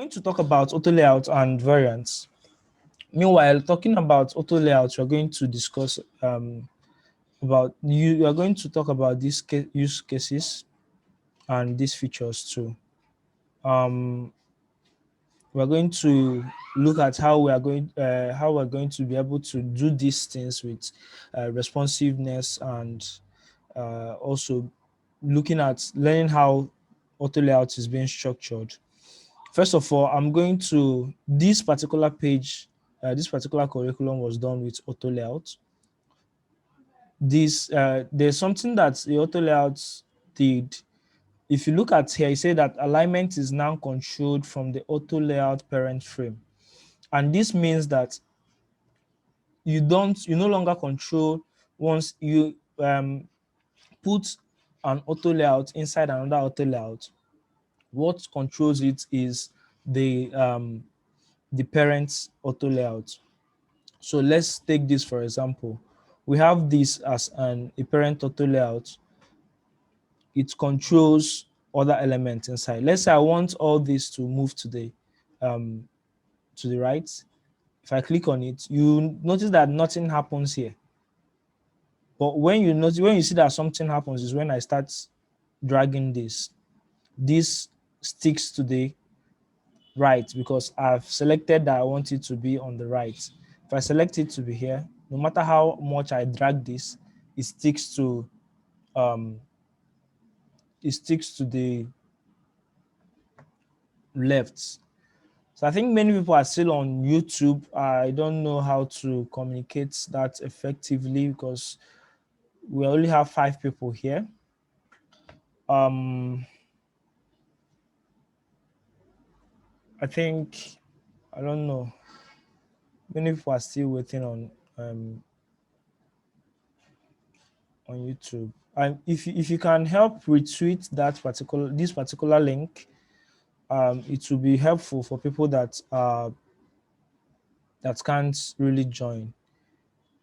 going to talk about auto layout and variants. Meanwhile, talking about auto layouts, we're going to discuss about you are going to talk about these use cases and these features too. We're going to look at how we're going to be able to do these things with responsiveness, and also looking at learning how auto layout is being structured. First of all, I'm going to this particular page. This particular curriculum was done with auto layout. There's something that the auto layout did. If you look at here, you say that alignment is now controlled from the auto layout parent frame. And this means that you no longer control once you put an auto layout inside another auto layout. What controls it is the parent's auto layout. So let's take this for example. We have this as a parent auto layout. It controls other elements inside. Let's say I want all this to move to the right. If I click on it, you notice that nothing happens here. But when you see that something happens is when I start dragging this. This sticks to the right because I've selected that I want it to be on the right. If I select it to be here, no matter how much I drag this, it sticks to the left. So I think many people are still on YouTube. I don't know how to communicate that effectively because we only have 5 people here. I think, I don't know. Many people are still waiting on YouTube. If you can help retweet this particular link, it will be helpful for people that can't really join,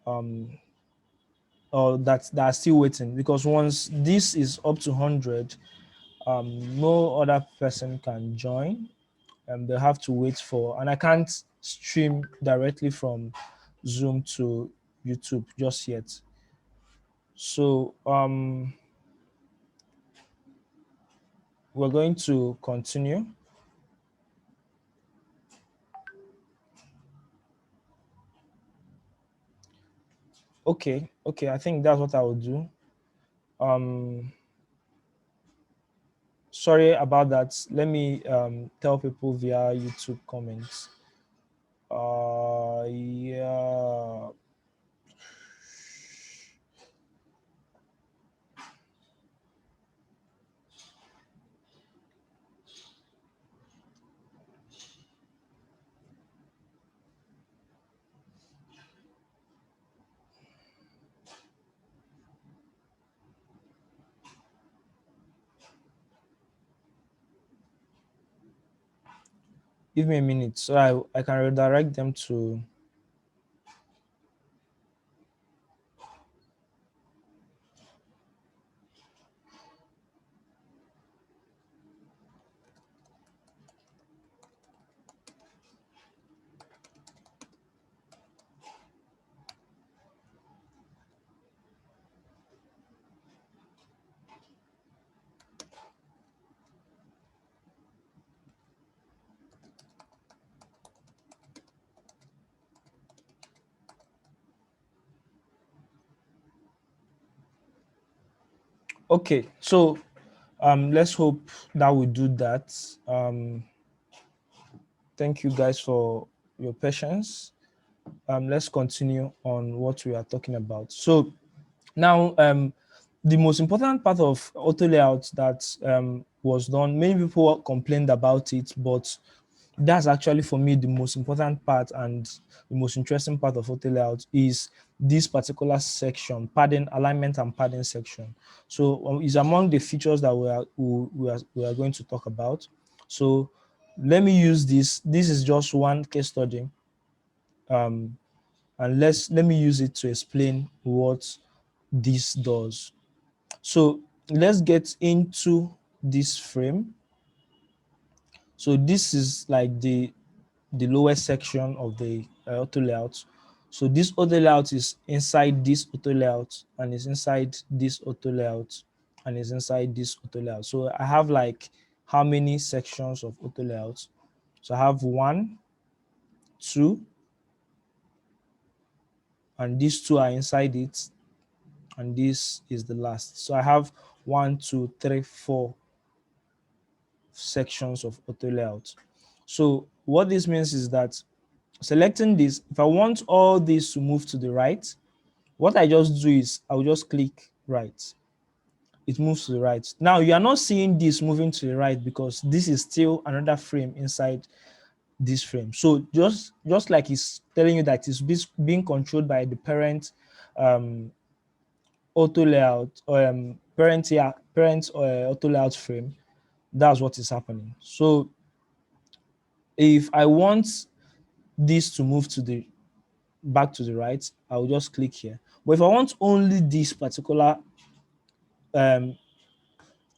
or that are still waiting, because once this is up to 100, no other person can join. They have to wait for, and I can't stream directly from Zoom to YouTube just yet. So we're going to continue. Okay, I think that's what I will do. Sorry about that. Let me tell people via YouTube comments. Yeah. Give me a minute so I can redirect them to. Okay, so let's hope that we do that. Thank you guys for your patience. Let's continue on what we are talking about. So now, the most important part of auto layout that was done, many people complained about it, but that's actually for me the most important part and the most interesting part of auto layout is this particular section, padding, alignment and padding section. So it's among the features that we are going to talk about. So let me use this. This is just one case study, and let me use it to explain what this does. So let's get into this frame. So this is like the lowest section of the auto layout. So this auto layout is inside this auto layout, and is inside this auto layout, and is inside this auto layout. So I have like how many sections of auto layouts? So I have 1, 2, and these two are inside it, and this is the last. So I have 1, 2, 3, 4 sections of auto layout. So what this means is that selecting this, if I want all these to move to the right, what I just do is I'll just click right. It moves to the right. Now you are not seeing this moving to the right because this is still another frame inside this frame. So just like it's telling you that it's being controlled by the parent auto layout or parent auto layout frame, that's what is happening. So if I want this to move to the back to the right, I'll just click here. But if I want only this particular um,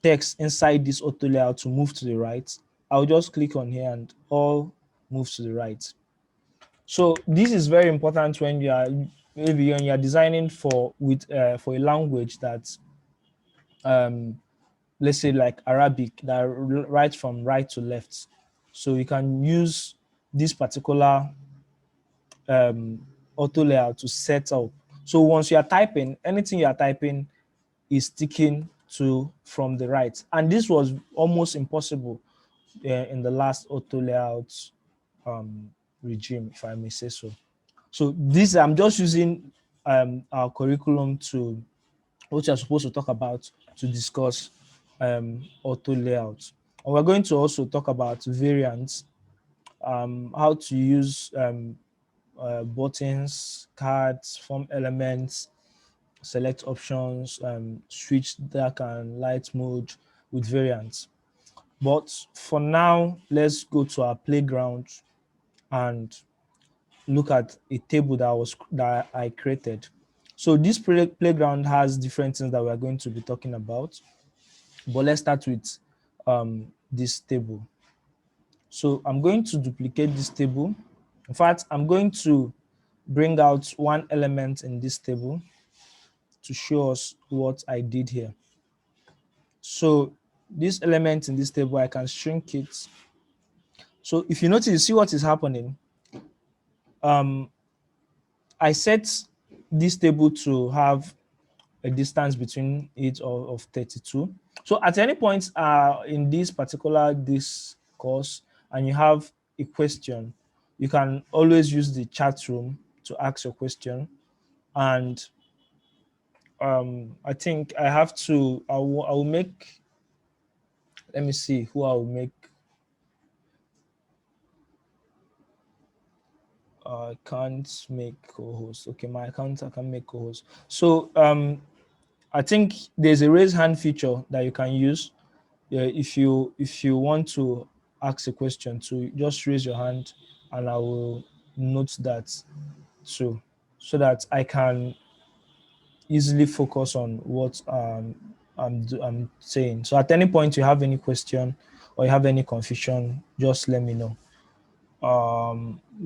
text inside this auto layout to move to the right, I'll just click on here and all moves to the right. So this is very important when you are maybe when you are designing for a language that let's say like Arabic that writes from right to left. So you can use this particular auto layout to set up. So once you are typing, anything you are typing is sticking to from the right. And this was almost impossible in the last auto layout regime, if I may say so. So this, I'm just using our curriculum to, which are supposed to talk about, to discuss auto layout. And we're going to also talk about variants, how to use buttons, cards, form elements, select options, switch dark and light mode with variants. But for now, let's go to our playground and look at a table that I created. So this playground has different things that we're going to be talking about. But let's start with this table. So I'm going to duplicate this table. In fact, I'm going to bring out one element in this table to show us what I did here. So this element in this table, I can shrink it. So if you notice, you see what is happening. I set this table to have a distance between it of 32. So at any point in this course, and you have a question, you can always use the chat room to ask your question. And I think I have to, I will make, let me see who I will make. I can't make co-host. Okay, my account, I can make co-host. So I think there's a raise hand feature that you can use. Yeah, if you want to ask a question, to just raise your hand and I will note that too, so that I can easily focus on what I'm saying. So at any point you have any question or you have any confusion, just let me know.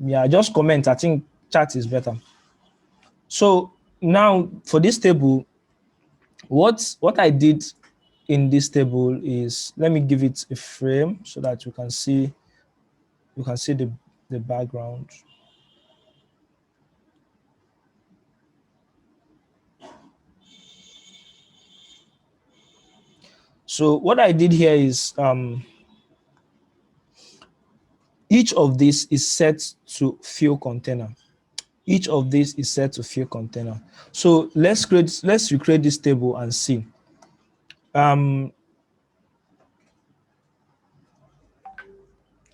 Yeah, just comment. I think chat is better. So now for this table, what I did in this table is, let me give it a frame so that you can see the background. So what I did here is each of these is set to fill container. Each of these is set to fill container. So let's recreate this table and see.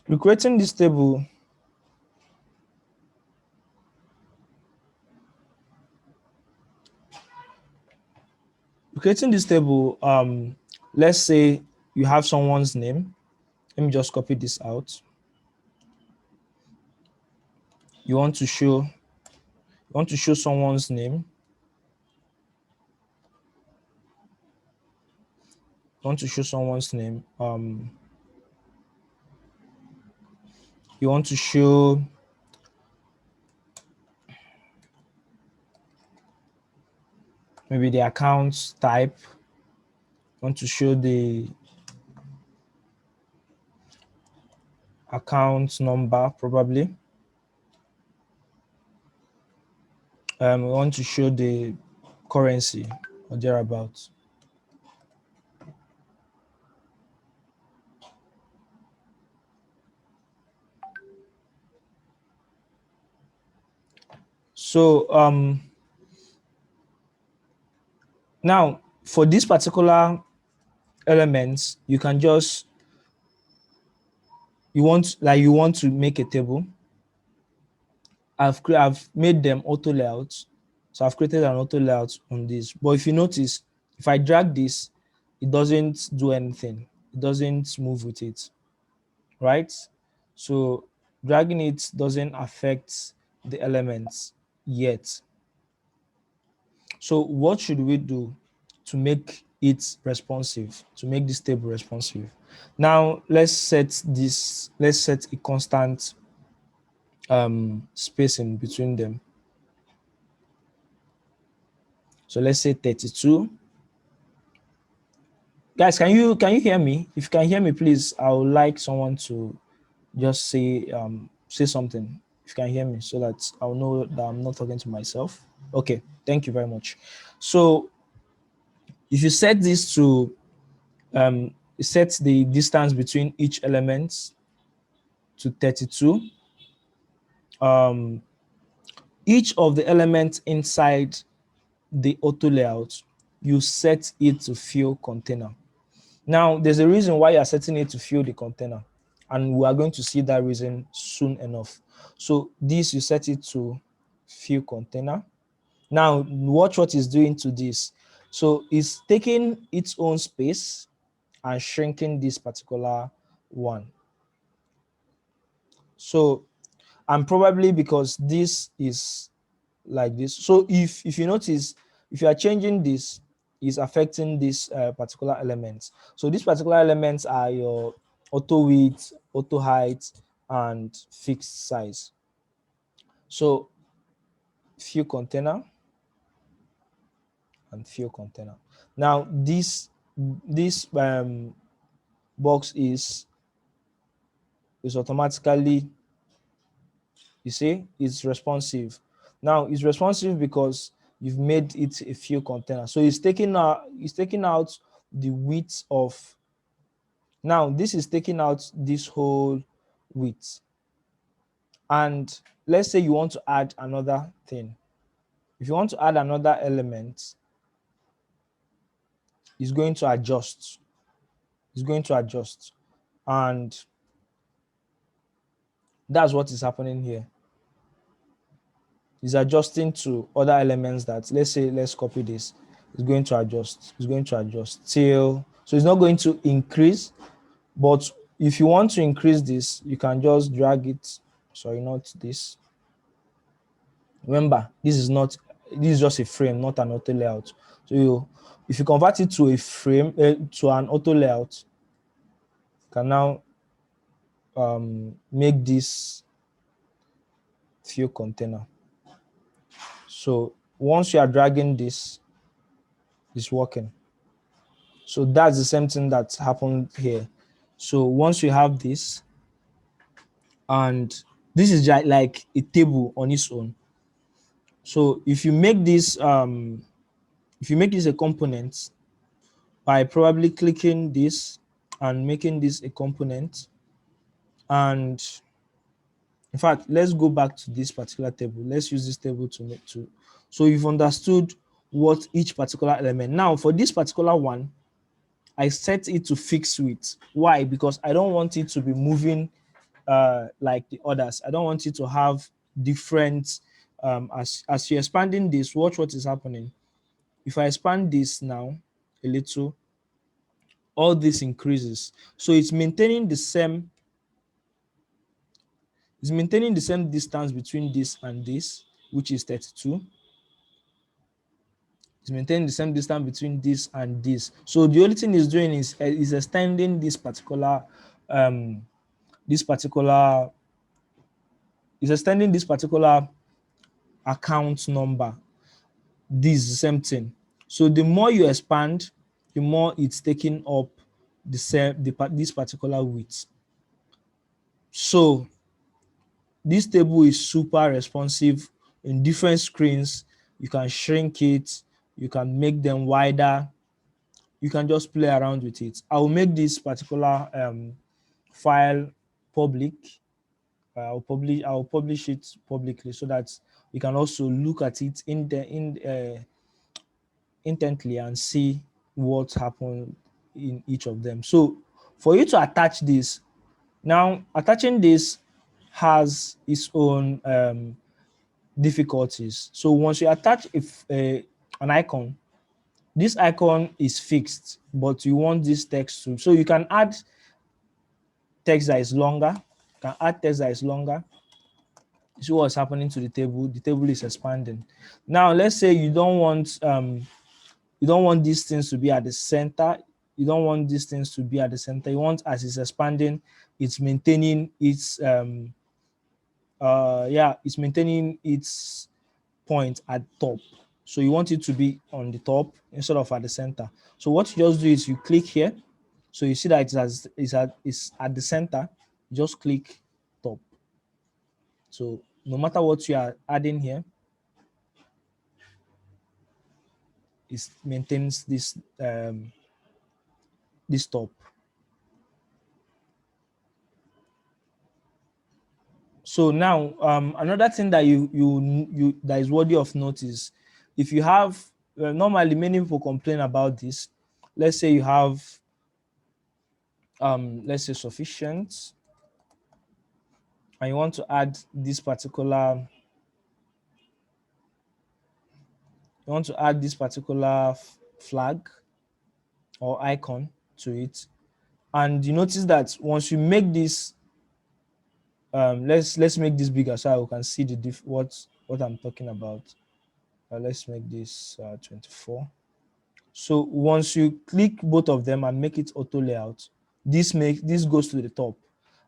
Recreating this table, let's say you have someone's name. Let me just copy this out. You want to show someone's name. You want to show someone's name. you want to show maybe the account type, want to show the account number probably. We want to show the currency or thereabouts. So now for this particular elements, you can just you want to make a table. I've made them auto layouts. So I've created an auto layout on this. But if you notice, if I drag this, it doesn't do anything. It doesn't move with it, right? So dragging it doesn't affect the elements yet. So what should we do to make it responsive, to make this table responsive? Now let's set a constant spacing between them. So let's say 32. Guys, can you hear me? If you can hear me, please, I would like someone to just say something if you can hear me, so that I'll know that I'm not talking to myself. Okay, thank you very much. So if you set this to set the distance between each element to 32, each of the elements inside the auto layout, you set it to fill container. Now, there's a reason why you're setting it to fill the container, and we are going to see that reason soon enough. So this, you set it to fill container. Now, watch what it's doing to this. So it's taking its own space and shrinking this particular one. So, and probably because this is like this. So if you notice, if you are changing this, is affecting this particular elements. So these particular elements are your auto width, auto height, and fixed size. So fill container and fill container. Now this box is automatically, you see, it's responsive. Now it's responsive because you've made it a fill container. So it's taking out the width of, now this is taking out this whole width. And let's say you want to add another thing. If you want to add another element, it's going to adjust. It's going to adjust. And that's what is happening here. It's adjusting to other elements that, let's copy this. It's going to adjust. It's going to adjust till, so it's not going to increase. But if you want to increase this, you can just drag it. Sorry, not this. Remember, this is just a frame, not an auto layout. So if you convert it to a frame, to an auto layout, you can now make this fill container. So once you are dragging this, it's working. So that's the same thing that happened here. So once you have this, and this is just like a table on its own. So if you make this a component by probably clicking this and making this a component, and in fact, let's go back to this particular table. Let's use this table to make two. So you've understood what each particular element. Now for this particular one, I set it to fixed width. Why? Because I don't want it to be moving like the others. I don't want it to have different, as you're expanding this, watch what is happening. If I expand this now a little, all this increases. So it's maintaining the same distance between this and this, which is 32. It's maintaining the same distance between this and this. So the only thing it's doing is extending this particular It's extending this particular account number. This is the same thing. So the more you expand, the more it's taking up this particular width. So this table is super responsive in different screens. You can shrink it, you can make them wider, you can just play around with it. I will make this particular file public. I'll publish it publicly so that you can also look at it intently and see what happened in each of them. So for you to attach this, now attaching this has its own difficulties. So once you attach an icon, this icon is fixed, but you want this text to, so you can add text that is longer, you can add text that is longer. See what's happening to the table is expanding. Now let's say you don't want these things to be at the center. You don't want these things to be at the center. You want, as it's expanding, it's maintaining its it's maintaining its point at top. So you want it to be on the top instead of at the center. So what you just do is you click here. So you see that it's at the center. You just click top. So no matter what you are adding here, it maintains this top. So now another thing that you that is worthy of notice, if you have normally many people complain about this. Let's say you have let's say sufficient, and you want to add this particular flag or icon to it, and you notice that once you make this let's make this bigger so I can see the what I'm talking about. Let's make this 24. So once you click both of them and make it auto layout, this goes to the top,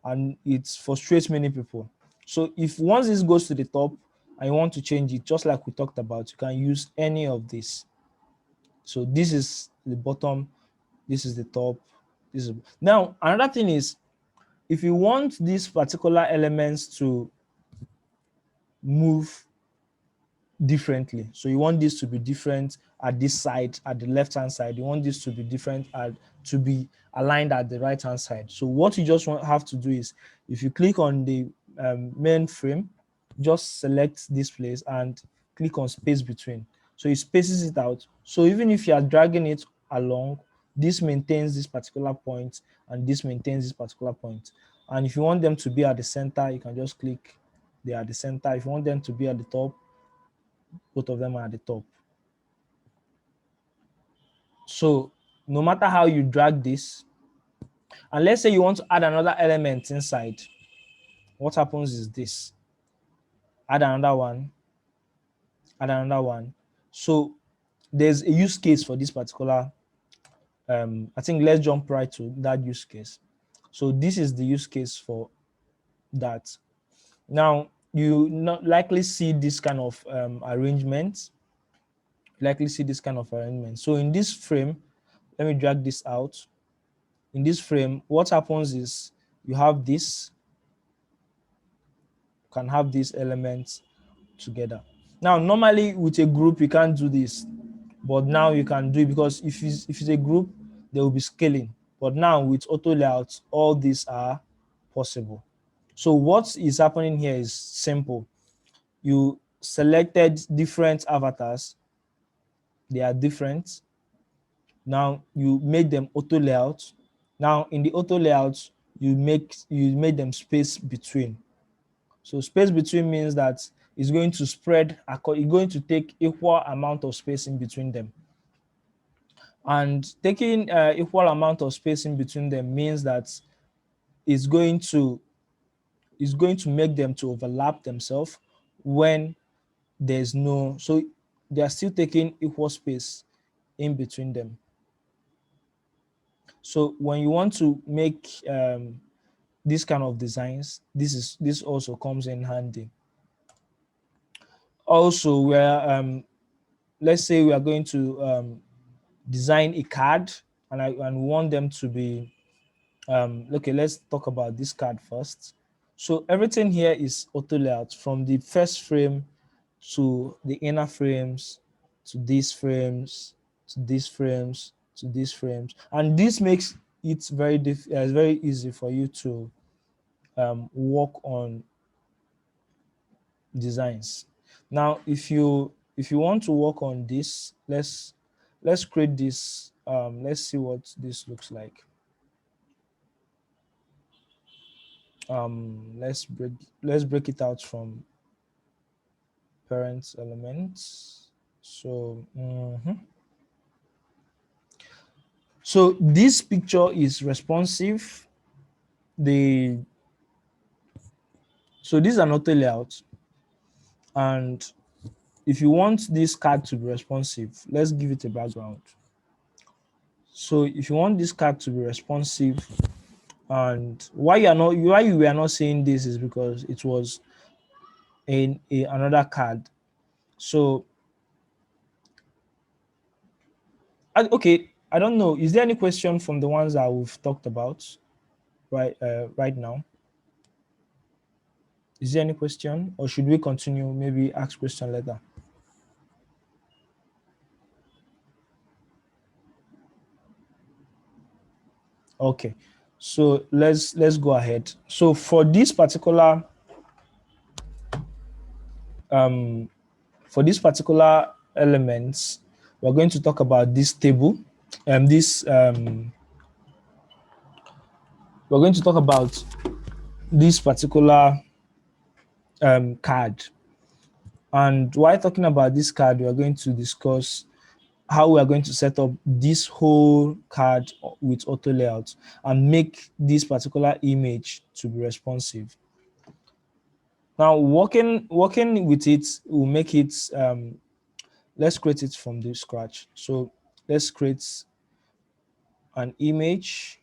and it frustrates many people. So if once this goes to the top and you want to change it, just like we talked about, you can use any of this. So this is the bottom, this is the top. This is now another thing is, if you want these particular elements to move differently, so you want this to be different at this side, at the left hand side, you want this to be different to be aligned at the right hand side. So what you just have to do is, if you click on the main frame, just select this place and click on space between, so it spaces it out. So even if you are dragging it along, this maintains this particular point and this maintains this particular point. And if you want them to be at the center, you can just click they are at the center. If you want them to be at the top, both of them are at the top. So no matter how you drag this, and let's say you want to add another element inside, what happens is this: add another one, add another one. So there's a use case for this particular I think let's jump right to that use case. So this is the use case for that. Now you not likely see this kind of arrangement. So in this frame, let me drag this out. In this frame, what happens is you have this, can have these elements together. Now, normally with a group, you can't do this, but now you can do it, because if it's a group, there will be scaling. But now with auto layouts, all these are possible. So what is happening here is simple. You selected different avatars. They are different. Now you made them auto layout. Now in the auto layout, you made them space between. So space between means that it's going to spread, it's going to take equal amount of space in between them. And taking equal amount of space in between them means that it's going to make them to overlap themselves when there's no, so they are still taking equal space in between them. So when you want to make this kind of designs, this also comes in handy. Also, where let's say we are going to design a card, and we want them to be okay. Let's talk about this card first. So everything here is auto layout, from the first frame to the inner frames, to these frames, to these frames, to these frames, and this makes it very easy for you to work on designs. Now, if you want to work on this, let's create this. Let's see what this looks like. Let's break it out from parent elements. So so this picture is responsive. So this is an auto layout, and if you want this card to be responsive, let's give it a background. So if you want this card to be responsive, and why you were not seeing this is because it was in another card. So okay, I don't know. Is there any question from the ones that we've talked about right now? Is there any question, or should we continue? Maybe ask question later. Okay, so let's go ahead. So for this particular elements, we're going to talk about this table. We're going to talk about this particular card. And while talking about this card, we are going to discuss how we are going to set up this whole card with auto layout and make this particular image to be responsive. Now, working with it will make it. Let's create it from the scratch. So let's create an image.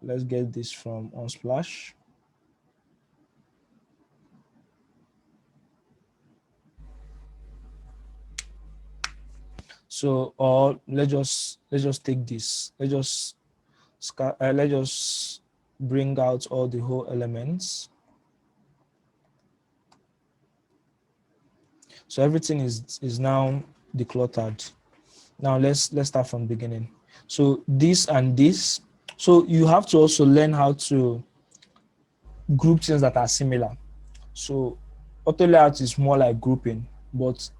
Let's get this from Unsplash. So, or let's just take this. Let's just bring out all the whole elements. So everything is now decluttered. Now let's start from the beginning. So this and this. So you have to also learn how to group things that are similar. So auto layout is more like grouping, but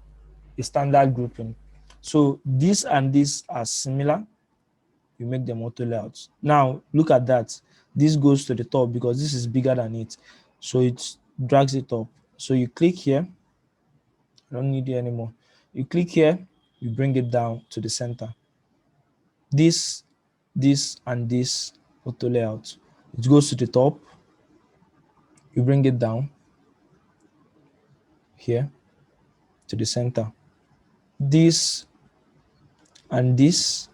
a standard grouping. So this and this are similar. You make them auto layouts. Now look at that. This goes to the top because this is bigger than it. So it drags it up. So you click here. I don't need it anymore. You click here, you bring it down to the center. This, and this auto layout. It goes to the top. You bring it down here to the center. This and this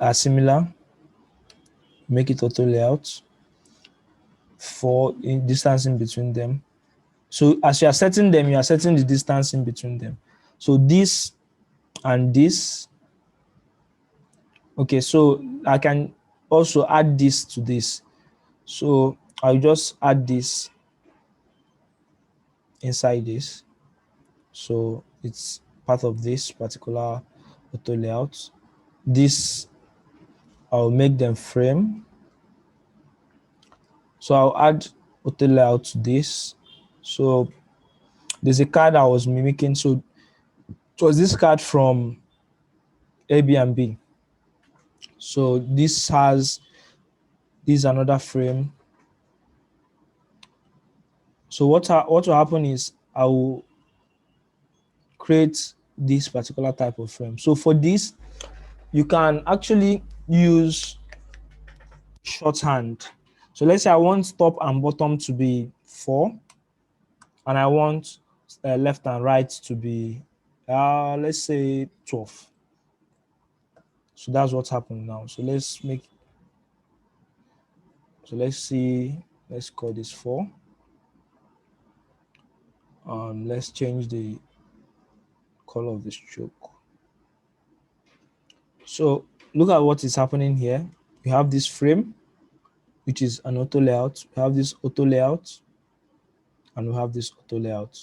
are similar. Make it auto layout for distance in between them. So as you are setting them, you are setting the distance in between them. So this and this. Okay, so I can also add this to this. So I'll just add this inside this. So it's part of this particular auto layout. This, I'll make them frame. So I'll add auto layout to this. So there's a card I was mimicking. So it was this card from Airbnb. So this is another frame. So what will happen is I will create this particular type of frame. So for this, you can actually use shorthand. So let's say I want top and bottom to be 4, and I want left and right to be, let's say 12. So that's what's happened now. So let's make So let's see, let's call this 4. Let's change the color of the stroke. So look at what is happening here. You have this frame, which is an auto layout. We have this auto layout, and we have this auto layout.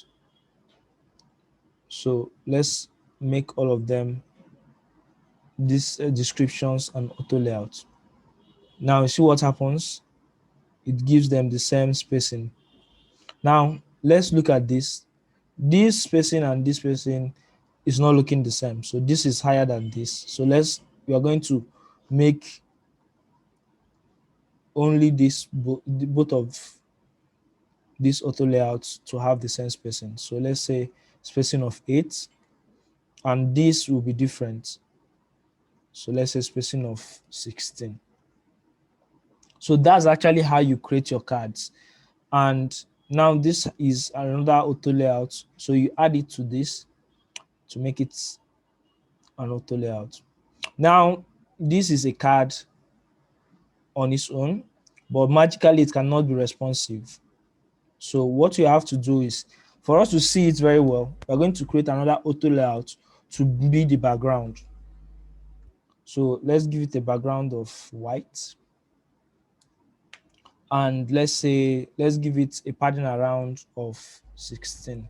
So let's make all of them these descriptions and auto layout. Now you see what happens. It gives them the same spacing. Now let's look at this. This spacing and this spacing is not looking the same. So this is higher than this. So we are going to make only both of these auto layouts to have the same spacing. So let's say spacing of 8, and this will be different. So let's say spacing of 16. So that's actually how you create your cards. And now this is another auto layout. So you add it to this to make it an auto layout. Now, this is a card on its own, but magically it cannot be responsive. So what you have to do is, for us to see it very well, we're going to create another auto layout to be the background. So let's give it a background of white. And let's give it a padding around of 16.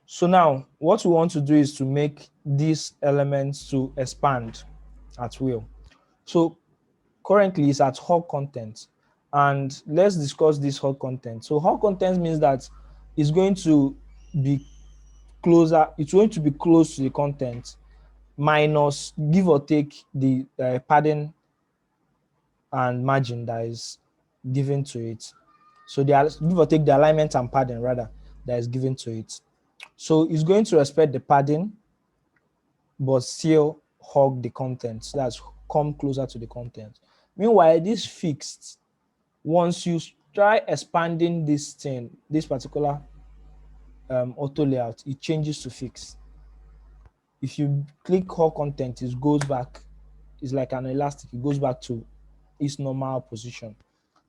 So now what we want to do is to make these elements to expand at will. So currently it's at hot content, and let's discuss this hot content. So hot content means that it's going to be closer, it's going to be close to the content minus give or take the padding and margin that is given to it. So give or take the alignment and padding rather that is given to it. So it's going to respect the padding but still hug the content. So that's come closer to the content. Meanwhile, this fixed, once you try expanding this thing, this particular auto layout, it changes to fixed. If you click hug content, it goes back. It's like an elastic. It goes back to its normal position.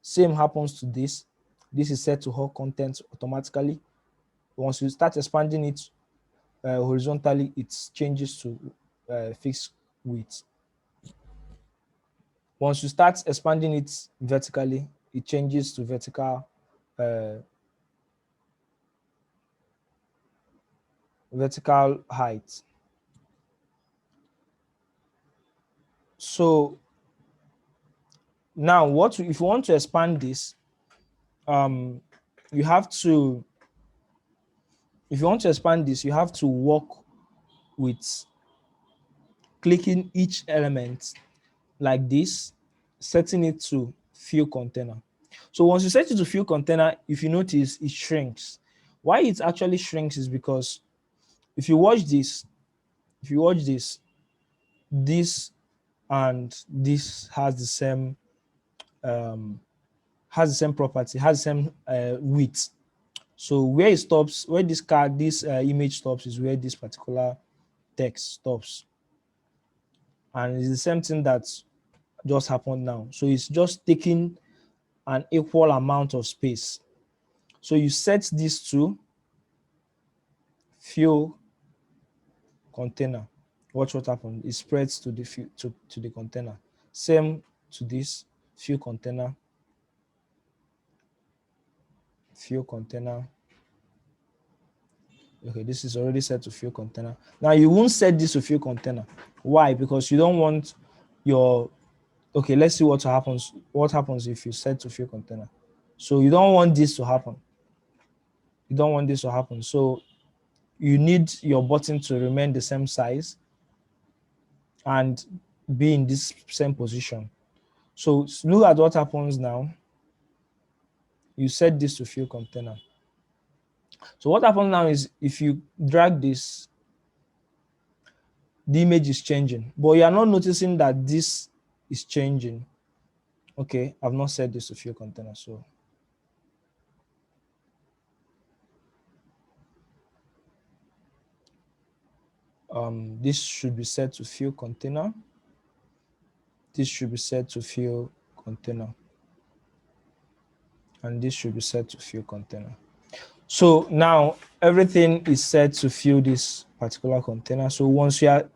Same happens to this. This is set to hug content automatically. Once you start expanding it horizontally, it changes to fixed width. Once you start expanding it vertically, it changes to vertical height. So now if you want to expand this, you have to work with clicking each element like this, setting it to fill container. So once you set it to fill container, if you notice, it shrinks. Why it actually shrinks is because if you watch this, this and this has the same property, has the same width. So where it stops, where this image stops, is where this particular text stops. And it's the same thing that just happened now. So it's just taking an equal amount of space. So you set this to fill container. Watch what happens. It spreads to the container. Same to this fill container. Fill container. Okay, this is already set to fill container. Now you won't set this to fill container. Why? Because you don't want your, okay, let's see what happens. What happens if you set to fill container? So you don't want this to happen. You don't want this to happen. So you need your button to remain the same size and be in this same position. So look at what happens now. You set this to fill container. So what happens now is if you drag this, the image is changing, but you are not noticing that this is changing. Okay, I've not set this to fill container. So this should be set to fill container. This should be set to fill container, and this should be set to fill container. So now everything is set to fill this particular container. So once you are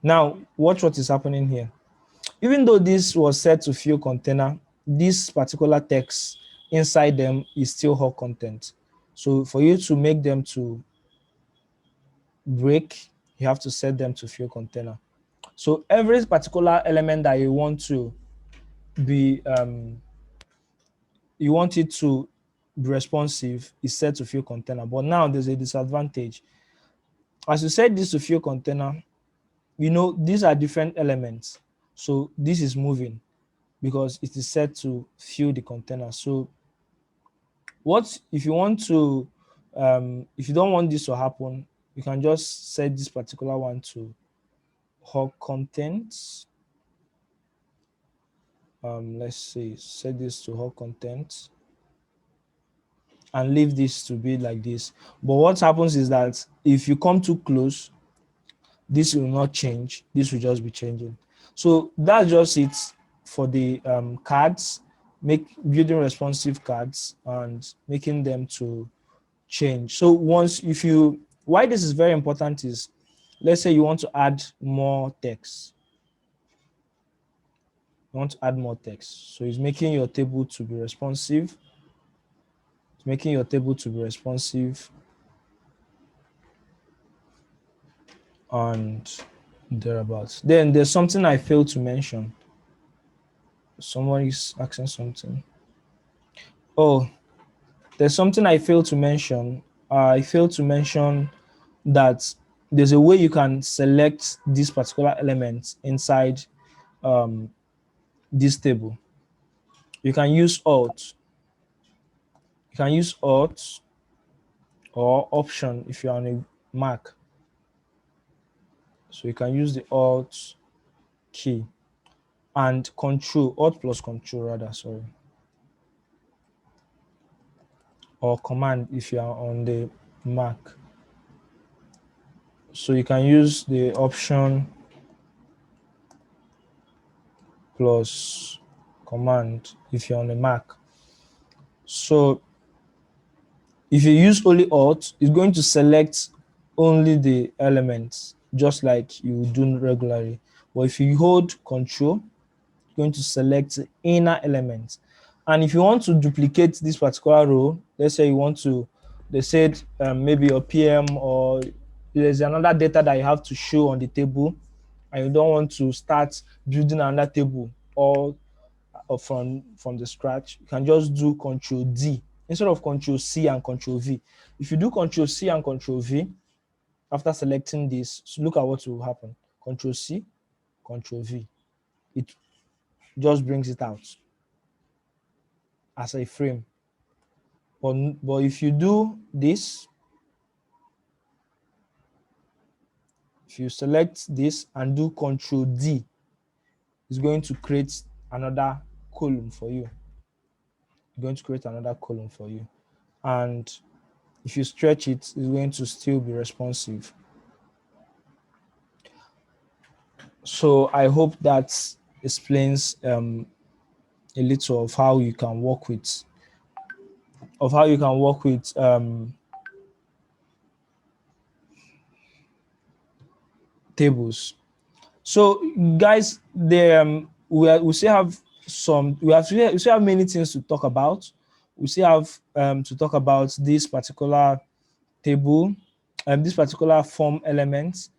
now, watch what is happening here. Even though this was set to fill container, this particular text inside them is still hot content. So for you to make them to break, you have to set them to fill container. So every particular element that you want to be you want it to be responsive is set to fill container. But now there's a disadvantage. As you set this to fill container, you know these are different elements. So this is moving because it is set to fill the container. So what if you want to if you don't want this to happen, you can just set this particular one to hot content. Let's see, set this to hot content and leave this to be like this. But what happens is that if you come too close, this will not change, this will just be changing. So that's just it for the cards, building responsive cards and making them to change. So why this is very important is, let's say you want to add more text. You want to add more text. So it's making your table to be responsive. It's making your table to be responsive. And thereabouts. Then there's something I failed to mention. Somebody's asking something. Oh, there's something I failed to mention. I failed to mention that there's a way you can select this particular element inside this table. You can use Alt. You can use Alt or Option if you're on a Mac. So you can use the Alt key and Control, Alt plus Control rather, sorry. Or Command if you are on the Mac. So you can use the Option plus Command if you're on the Mac. So if you use only Alt, it's going to select only the elements, just like you do regularly. But if you hold Control, it's going to select the inner elements. And if you want to duplicate this particular row, let's say you want to, they said maybe your PM or there's another data that you have to show on the table, and you don't want to start building another table or from the scratch, you can just do Control D instead of Control C and Control V. If you do Control C and Control V after selecting this, so look at what will happen. Control C, Control V. It just brings it out as a frame. But if you do this, if you select this and do Control D, it's going to create another column for you. It's going to create another column for you. And if you stretch it, it's going to still be responsive. So I hope that explains a little of how you can work with tables. So guys, we still have many things to talk about. We still have to talk about this particular table, this particular form element.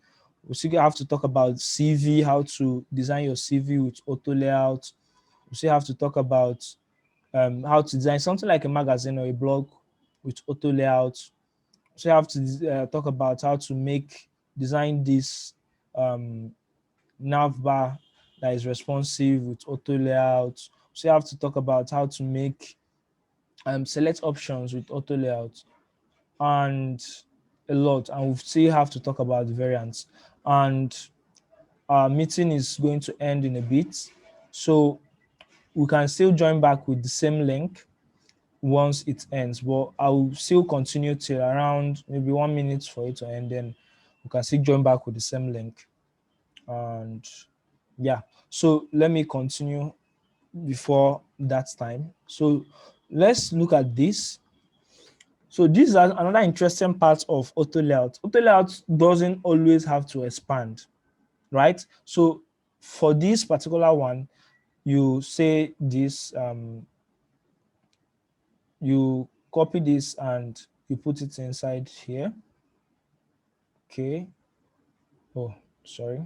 We still have to talk about CV, how to design your CV with Autolayout. We still have to talk about how to design something like a magazine or a blog with Autolayout. We still have to talk about how to design this navbar that is responsive with Autolayout. We still have to talk about how to make select options with Autolayout and a lot. And we still have to talk about the variants. And our meeting is going to end in a bit, so we can still join back with the same link once it ends, but I will still continue till around maybe 1 minute for it to end, then we can still join back with the same link. And yeah, so let me continue before that time. So let's look at this. So this is another interesting part of auto layout. Auto layout doesn't always have to expand, right? So for this particular one, you say this, you copy this and you put it inside here. Okay. Oh, sorry.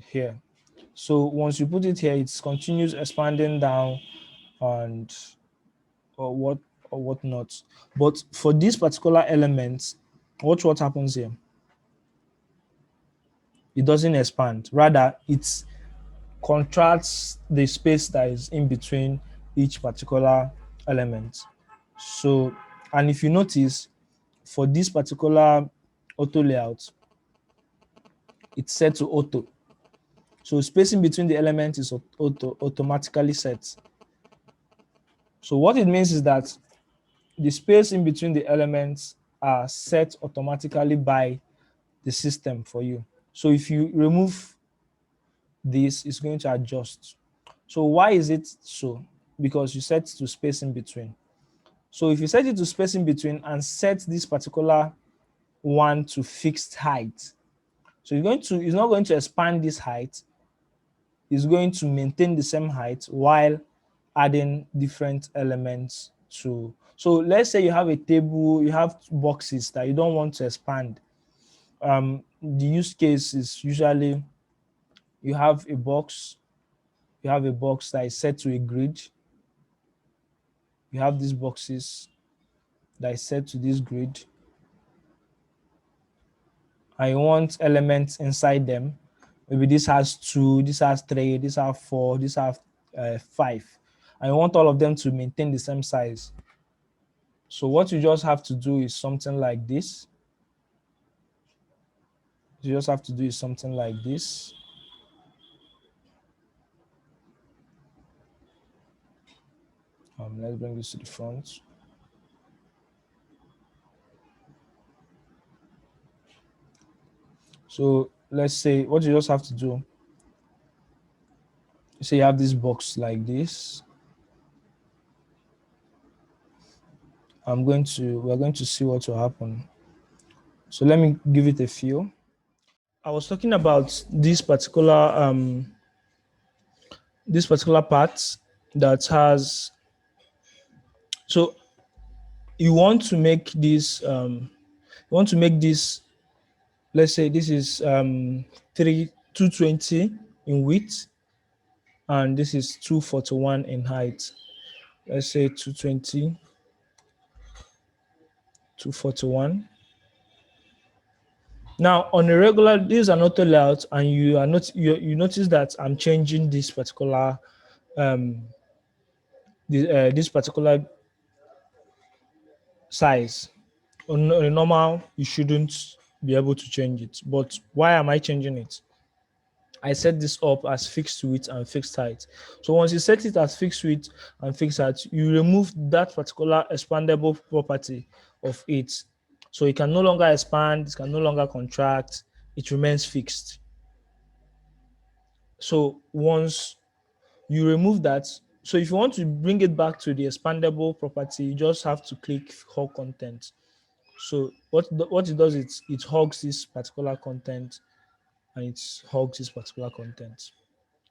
Here. So once you put it here, it continues expanding down and or whatnot. But for this particular element, watch what happens here. It doesn't expand. Rather, it contracts the space that is in between each particular element. So, and if you notice, for this particular auto layout, it's set to auto. So spacing between the elements is automatically set. So what it means is that the space in between the elements are set automatically by the system for you. So if you remove this, it's going to adjust. So why is it so? Because you set to space in between. So if you set it to space in between and set this particular one to fixed height, so it's not going to expand this height, it's going to maintain the same height while adding different elements to. So let's say you have a table, you have boxes that you don't want to expand. The use case is usually you have a box that is set to a grid. You have these boxes that is set to this grid, and you want elements inside them. Maybe this has 2, this has 3, this has 4, this has 5, and you want all of them to maintain the same size. So what you just have to do is something like this. You just have to do is something like this. Let's bring this to the front. So let's say what you just have to do. Say you have this box like this. We're going to see what will happen. So let me give it a feel. I was talking about this particular part that has, so you want to make this let's say this is 220 in width and this is 241 in height. Let's say 220, 241. Now on a regular, this is an auto layout, and you notice that I'm changing this particular this particular size. On a normal, you shouldn't be able to change it. But why am I changing it? I set this up as fixed width and fixed height. So once you set it as fixed width and fixed height, you remove that particular expandable property of it. So it can no longer expand, it can no longer contract, it remains fixed. So once you remove that, so if you want to bring it back to the expandable property, you just have to click hog content. So what it does is it hogs this particular content and it hogs this particular content.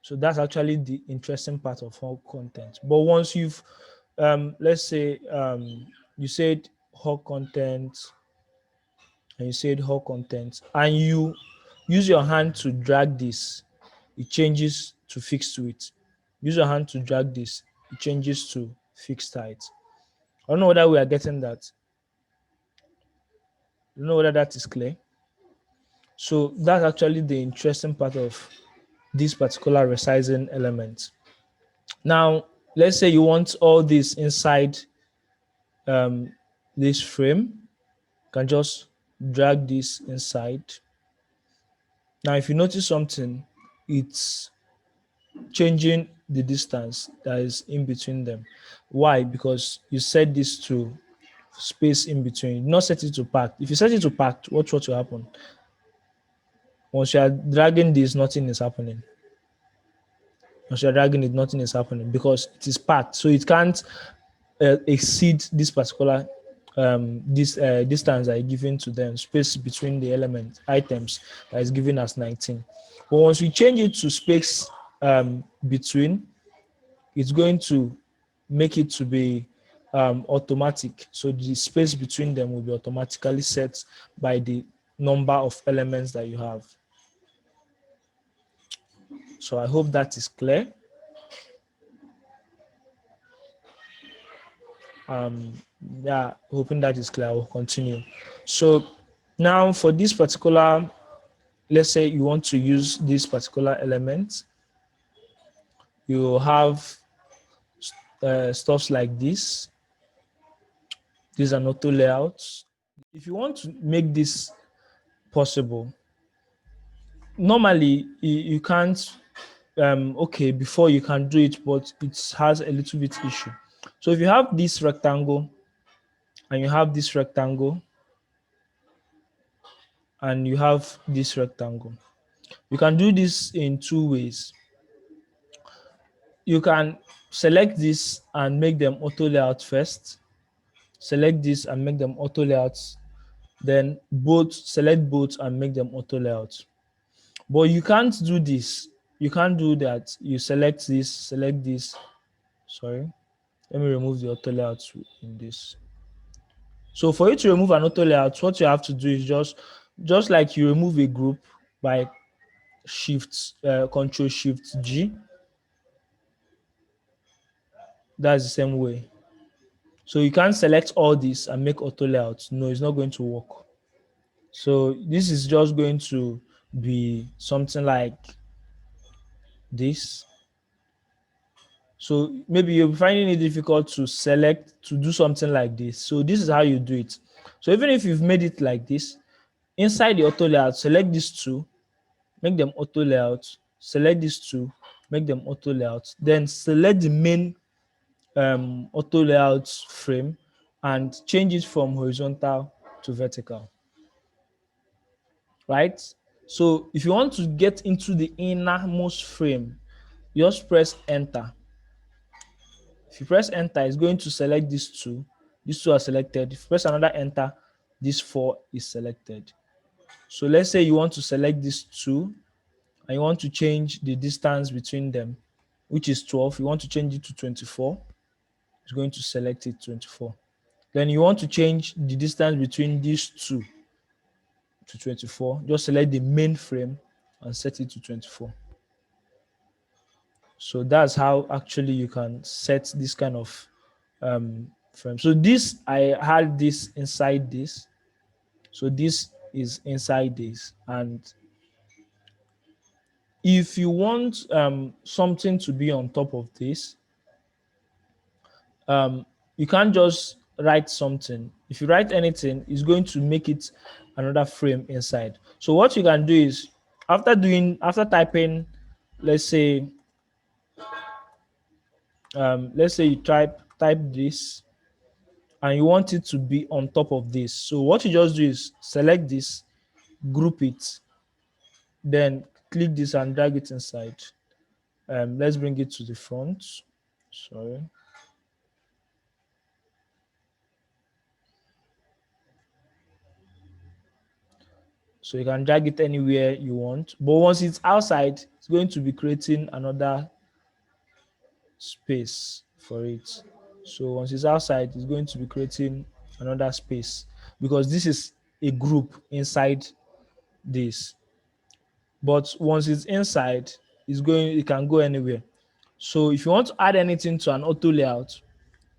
So that's actually the interesting part of hog content. But once you've let's say you said hog content and you said hog content and you use your hand to drag this, it changes to fixed width. Use your hand to drag this, it changes to fixed height. I don't know whether we are getting that. I don't know whether that is clear. So that's actually the interesting part of this particular resizing element. Now, let's say you want all this inside this frame. You can just drag this inside. Now, if you notice something, it's changing the distance that is in between them. Why? Because you set this to space in between, not set it to packed. If you set it to packed, watch what will happen. Once you are dragging this, nothing is happening. Once you're dragging it, nothing is happening because it is part. So it can't exceed this particular this distance that is given to them, space between the element items that is given as 19. But once we change it to space between, it's going to make it to be automatic. So the space between them will be automatically set by the number of elements that you have. So I hope that is clear. Yeah, hoping that is clear. I will continue. So now for this particular, let's say you want to use this particular element, you have stuffs like this. These are auto layouts. If you want to make this possible, normally you can't, okay, before you can do it, but it has a little bit issue. So if you have this rectangle and you have this rectangle and you have this rectangle, you can do this in two ways. You can select this and make them auto layout first. Select this and make them auto layouts. Then select both and make them auto layouts. But you can't do this. You can't do that. You select this. Sorry. Let me remove the auto layout in this. So for you to remove an auto layout, what you have to do is just like you remove a group by Control Shift G. That's the same way. So you can't select all this and make auto layouts. No, it's not going to work. So this is just going to be something like this. So maybe you'll be finding it difficult to do something like this. So this is how you do it. So even if you've made it like this, inside the auto layout, select these two, make them auto layouts, select these two, make them auto layouts, then select the main auto layouts frame and change it from horizontal to vertical. Right? So if you want to get into the innermost frame, just press enter. If you press enter, it's going to select these two. These two are selected. If you press another enter, this 4 is selected. So let's say you want to select these two and you want to change the distance between them, which is 12. You want to change it to 24. It's going to select it 24. Then you want to change the distance between these two to 24. Just select the main frame and set it to 24. So that's how actually you can set this kind of frame. So this, I had this inside this. So this is inside this. And if you want something to be on top of this, you can't just write something. If you write anything, it's going to make it another frame inside. So what you can do is after typing, let's say you type this and you want it to be on top of this. So what you just do is select this, group it, then click this and drag it inside. Let's bring it to the front. Sorry. So you can drag it anywhere you want. But once it's outside, it's going to be creating another space for it. So once it's outside, it's going to be creating another space because this is a group inside this. But once it's inside, it can go anywhere. So if you want to add anything to an auto layout,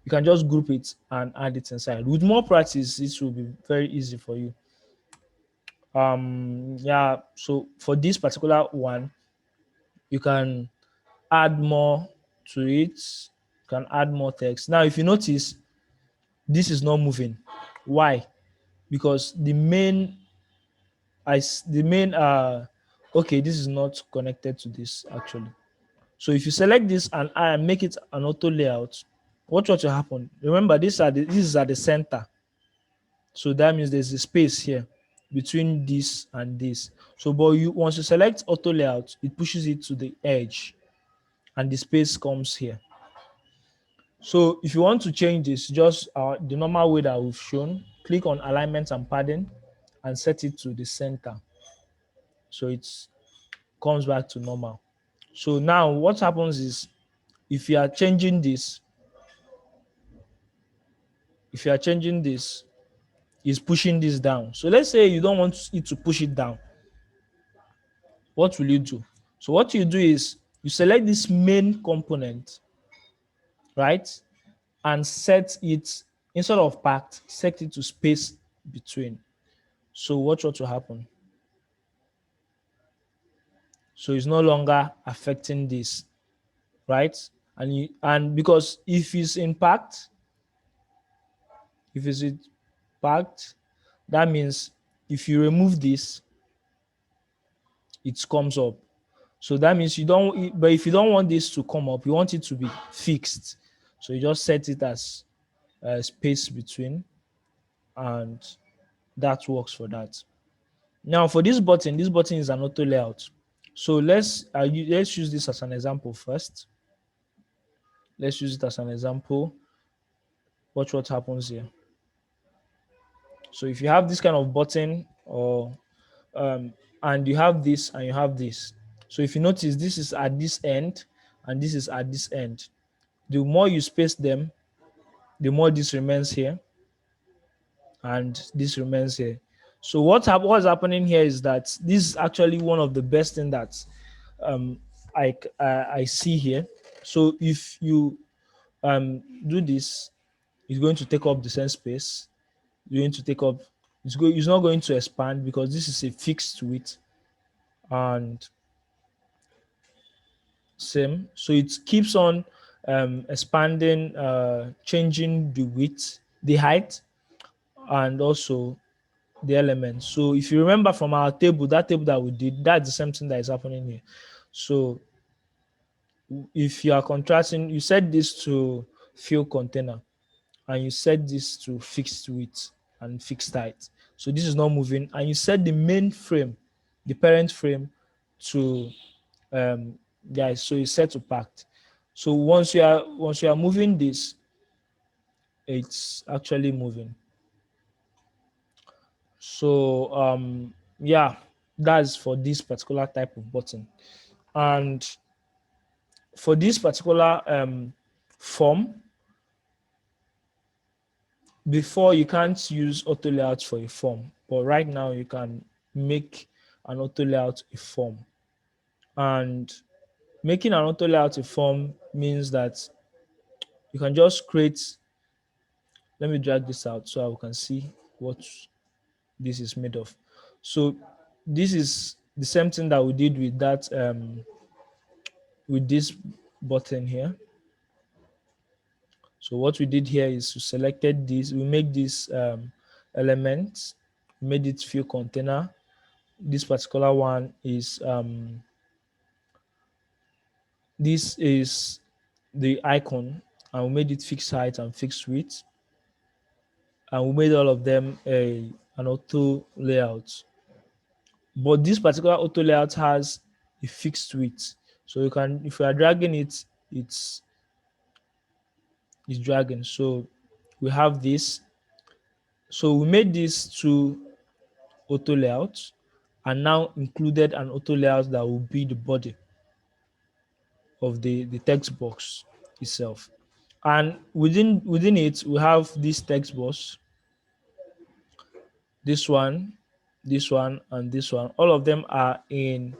you can just group it and add it inside. With more practice, this will be very easy for you. Yeah, so for this particular one, you can add more to it. You can add more text. Now, if you notice, this is not moving. Why? Because the main okay, this is not connected to this actually. So if you select this and make it an auto layout, what will happen? Remember, this is at the center. So that means there's a space here between this and this. So, but once you select auto layout, it pushes it to the edge. and the space comes here. So if you want to change this, just the normal way that we've shown, click on alignment and padding and set it to the center. So it comes back to normal. So now what happens is, if you are changing this, is pushing this down. So let's say you don't want it to push it down. What will you do? So what you do is you select this main component, right? And set it, instead of packed, set it to space between. So watch what will happen. So it's no longer affecting this, right? And because if it's in packed, that means if you remove this, it comes up. So that means you don't, but if you don't want this to come up, you want it to be fixed. So you just set it as space between, and that works for that. Now for this button is an auto layout. So let's use this as an example first. Let's use it as an example. Watch what happens here. So if you have this kind of button, or and you have this and you have this. So if you notice, this is at this end and this is at this end. The more you space them, the more this remains here and this remains here. So what's happening here is that this is actually one of the best thing that I see here. So if you do this, it's going to take up the same space. You're going to take up, it's not going to expand because this is a fixed width, and same. So it keeps on expanding, changing the width, the height, and also the elements. So if you remember from our table, that table that we did, that's the same thing that is happening here. So if you are contrasting, you set this to fill container and you set this to fixed width and fixed height. So this is not moving, and you set the main frame, the parent frame, to guys, so it's set to packed. So once you are moving this, it's actually moving. So yeah, that's for this particular type of button. And for this particular form, before you can't use auto layout for a form, but right now you can make an auto layout a form. And making an auto layout a form means that you can just create, let me drag this out so I can see what this is made of. So this is the same thing that we did with that with this button here. So what we did here is we selected this, we make this element, made it fill container. This particular one is this is the icon, and we made it fixed height and fixed width, and we made all of them an auto layout. But this particular auto layout has a fixed width, so you can, if you are dragging it, it's dragging. So we have this. So we made this to auto layout, and now included an auto layout that will be the body of the text box itself. And within it, we have this text box, this one, and this one. All of them are in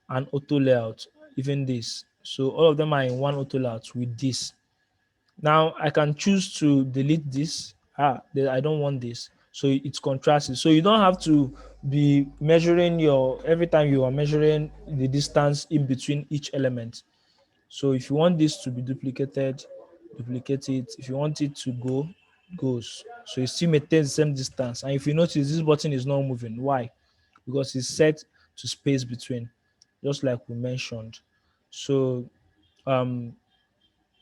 an auto layout, even this. So all of them are in one auto layout with this. Now I can choose to delete this. I don't want this. So it's contrasted. So you don't have to be measuring every time you are measuring the distance in between each element. So if you want this to be duplicated, duplicate it. If you want it to go, goes. So it still maintains the same distance. And if you notice, this button is not moving. Why? Because it's set to space between, just like we mentioned. So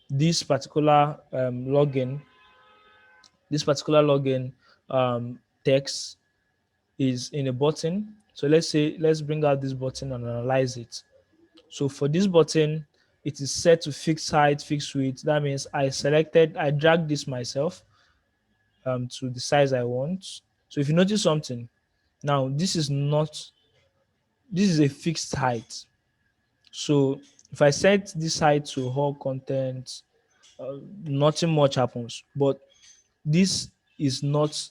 this particular login text is in a button. So let's bring out this button and analyze it. So for this button, it is set to fixed height, fixed width. That means I dragged this myself to the size I want. So if you notice something, now this is a fixed height. So if I set this height to all content, nothing much happens. But this is not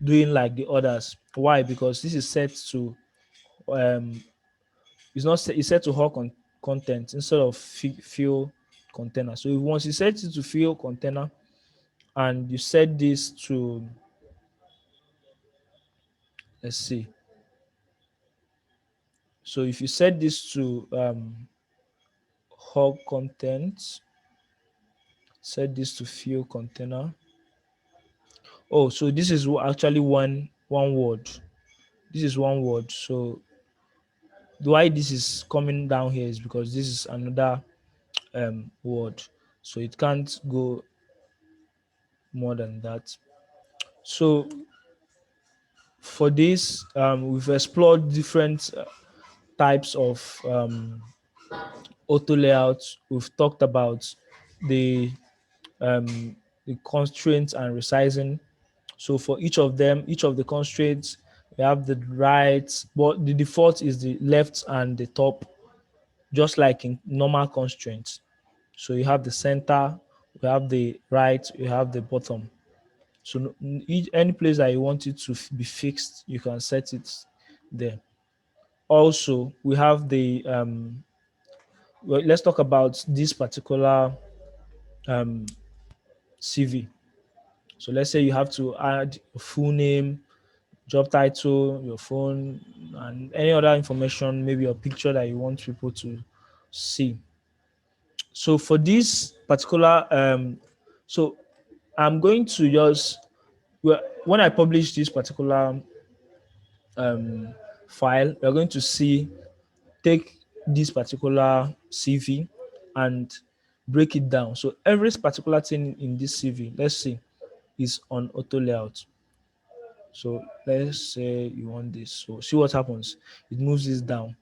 doing like the others. Why? Because this is set to um it's set to all content instead of fill container. So if once you set it to fill container and you set this to, let's see, so if you set this to all content, set this to fill container. Oh, so this is actually one word. This is one word. So why this is coming down here is because this is another word. So it can't go more than that. So for this, we've explored different types of auto layouts. We've talked about the the constraints and resizing. So for each of them, each of the constraints, we have the right, but the default is the left and the top, just like in normal constraints. So you have the center, you have the right, you have the bottom. So any place that you want it to be fixed, you can set it there. Also, we have the well, let's talk about this particular CV. So let's say you have to add your full name, job title, your phone, and any other information, maybe your picture that you want people to see. So for this particular, so I'm going to just, well, when I publish this particular file, we're going to see, take this particular CV and break it down. So every particular thing in this CV, let's see, is on auto layout. So let's say you want this. So see what happens. It moves this down.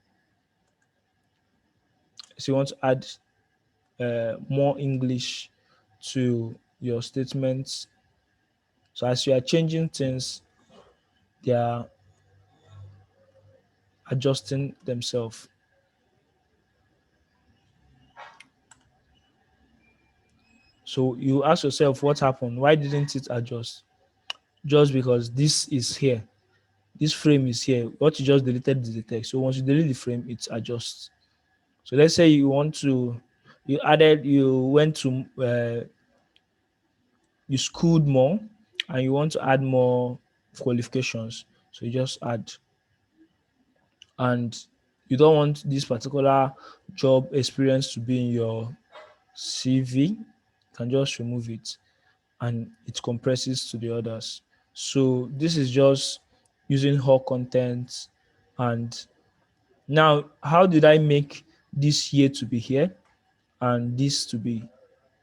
So you want to add more English to your statements. So as you are changing things, they are adjusting themselves. So you ask yourself what happened? Why didn't it adjust? Just because this is here. This frame is here. What you just deleted is the text. So once you delete the frame, it adjusts. So let's say you want to, you went to, you schooled more and you want to add more qualifications. So you just add, and you don't want this particular job experience to be in your CV, you can just remove it and it compresses to the others. So this is just using whole content. And now, how did I make this here to be here and this to be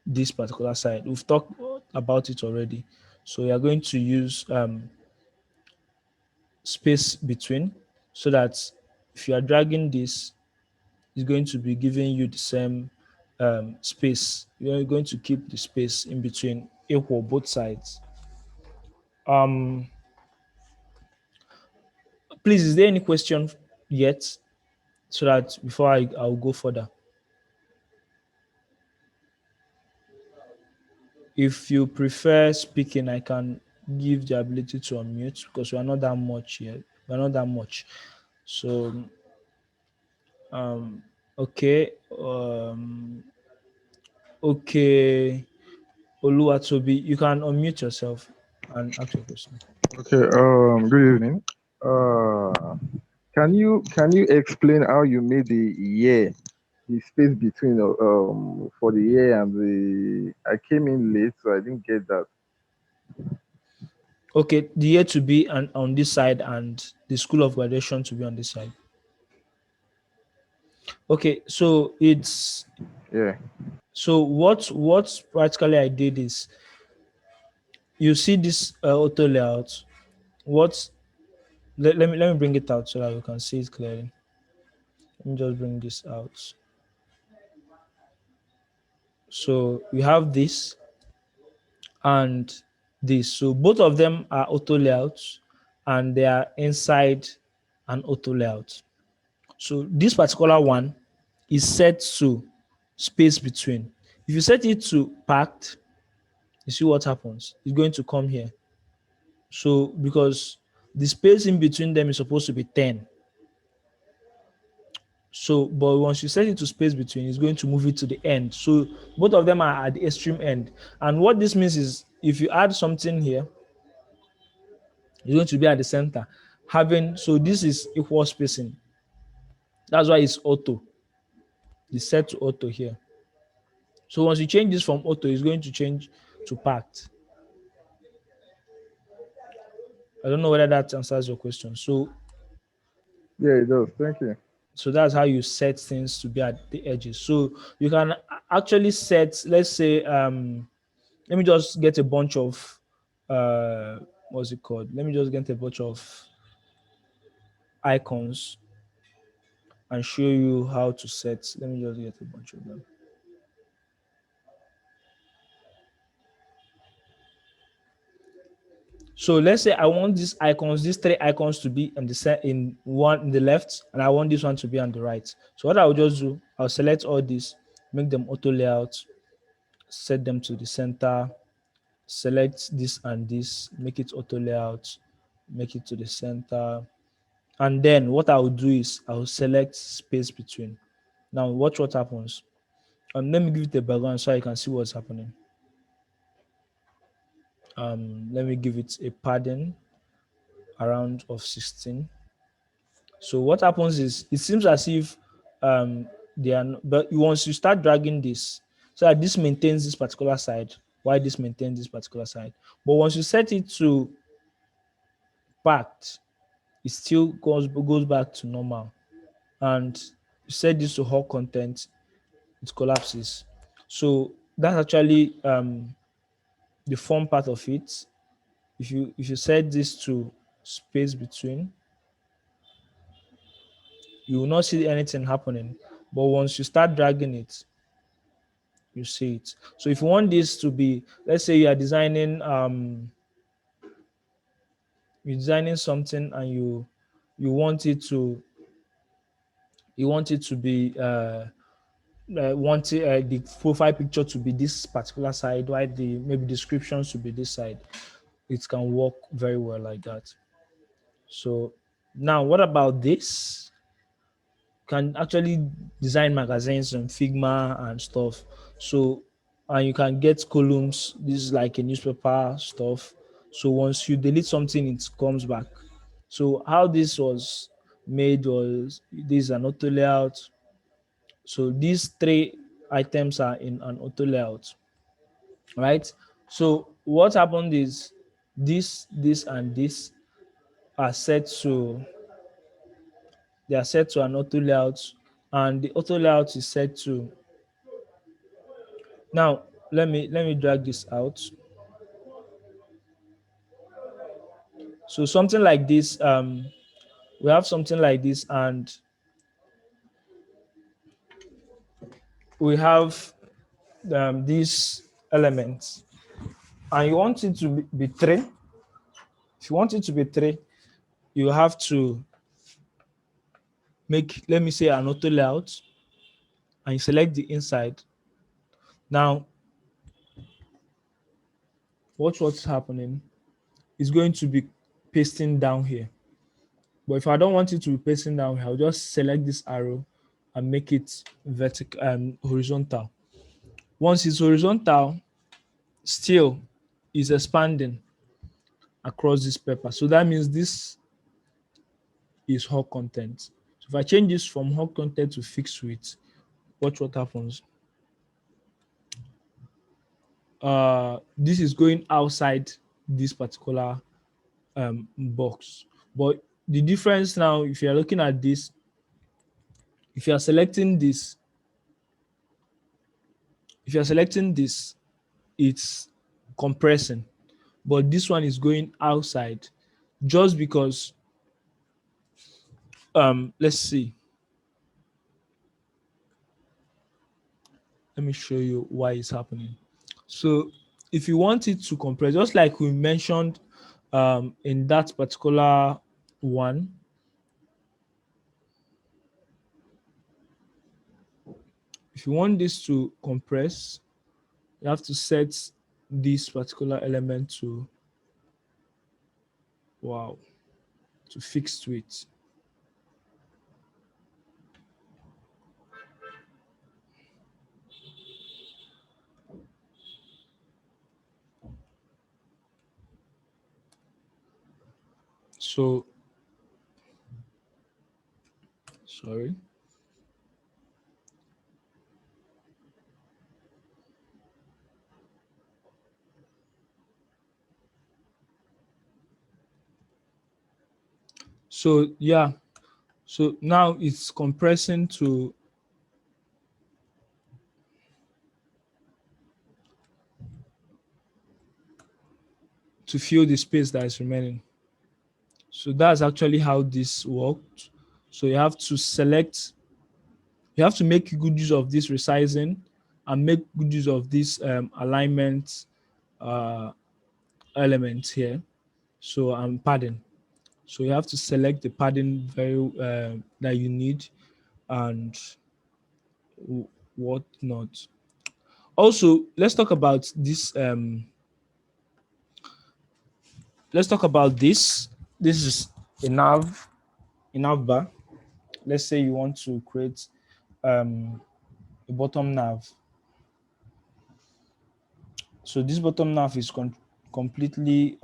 this particular side? We've talked about it already. So we are going to use space between, so that if you are dragging this, it's going to be giving you the same space. You're going to keep the space in between equal both sides. Um, please, is there any question yet? So that before I'll go further. If you prefer speaking, I can give the ability to unmute because we are not that much here. We're not that much. So okay. Okay. Oluwatobi, you can unmute yourself and ask your question. Okay, good evening. Uh, can you explain how you made the space between for the year and the I came in late, so I didn't get that. Okay, the year to be on this side and the school of graduation to be on this side. Okay, so it's Yeah. so what practically I did is, you see this auto layout. What let me bring it out so that you can see it clearly. Let me just bring this out. So we have this and this. So both of them are auto layouts and they are inside an auto layout. So this particular one is set to space between. If you set it to packed, you see what happens. It's going to come here. So because the space in between them is supposed to be 10. So, but once you set it to space between, it's going to move it to the end. So both of them are at the extreme end. And what this means is if you add something here, it's going to be at the center. So this is equal spacing. That's why it's auto. It's set to auto here. So once you change this from auto, it's going to change to packed. I don't know whether that answers your question. Yeah, it does. Thank you. So that's how you set things to be at the edges. So you can actually set, let's say, let me just get a bunch of what's it called? Let me just get a bunch of icons and show you how to set. Let me just get a bunch of them. So let's say I want these three icons to be in the left, and I want this one to be on the right. So what I'll just do, I'll select all these, make them auto layout, set them to the center, select this and this, make it auto layout, make it to the center. And then what I will do is I'll select space between. Now watch what happens. Let me give it a background so I can see what's happening. Let me give it a padding around of 16. So what happens is it seems as if they are but once you start dragging this, so that this maintains this particular side, while this maintains this particular side. But once you set it to packed, it still goes back to normal. And you set this to whole content, it collapses. So that's actually the fun part of it. If you set this to space between, you will not see anything happening. But once you start dragging it, you see it. So if you want this to be, let's say you're designing something and you want it to be the profile picture to be this particular side, while the maybe descriptions to be this side, it can work very well like that. So now what about this? Can actually design magazines and Figma and stuff. So and you can get columns. This is like a newspaper stuff. So once you delete something, it comes back. So how this was made was this is an auto layout. So these three items are in an auto layout, right? So what happened is this, and this are set to an auto layout, and the auto layout is set to. Now let me drag this out. So something like this, we have something like this, and we have these elements, and you want it to be three. If you want it to be three, you have to make, let me say, an auto layout, and you select the inside. Now watch what's happening. It's going to be pasting down here. But if I don't want it to be pasting down here, I'll just select this arrow and make it vertical and horizontal. Once it's horizontal, still is expanding across this paper. So that means this is hot content. So if I change this from hot content to fixed width, watch what happens. This is going outside this particular box. But the difference now, if you're looking at this, if you're selecting this, it's compressing, but this one is going outside just because let's see. Let me show you why it's happening. So if you want it to compress, just like we mentioned in that particular one, if you want this to compress, you have to set this particular element to wow to fixed width. So sorry. So yeah, so now it's compressing to fill the space that is remaining. So that's actually how this worked. So you have to select, you have to make good use of this resizing and make good use of this alignment uh, element here. So I'm padding. So you have to select the padding very that you need and whatnot. Also, let's talk about this. Let's talk about this. This is a nav bar. Let's say you want to create a bottom nav. So this bottom nav is completely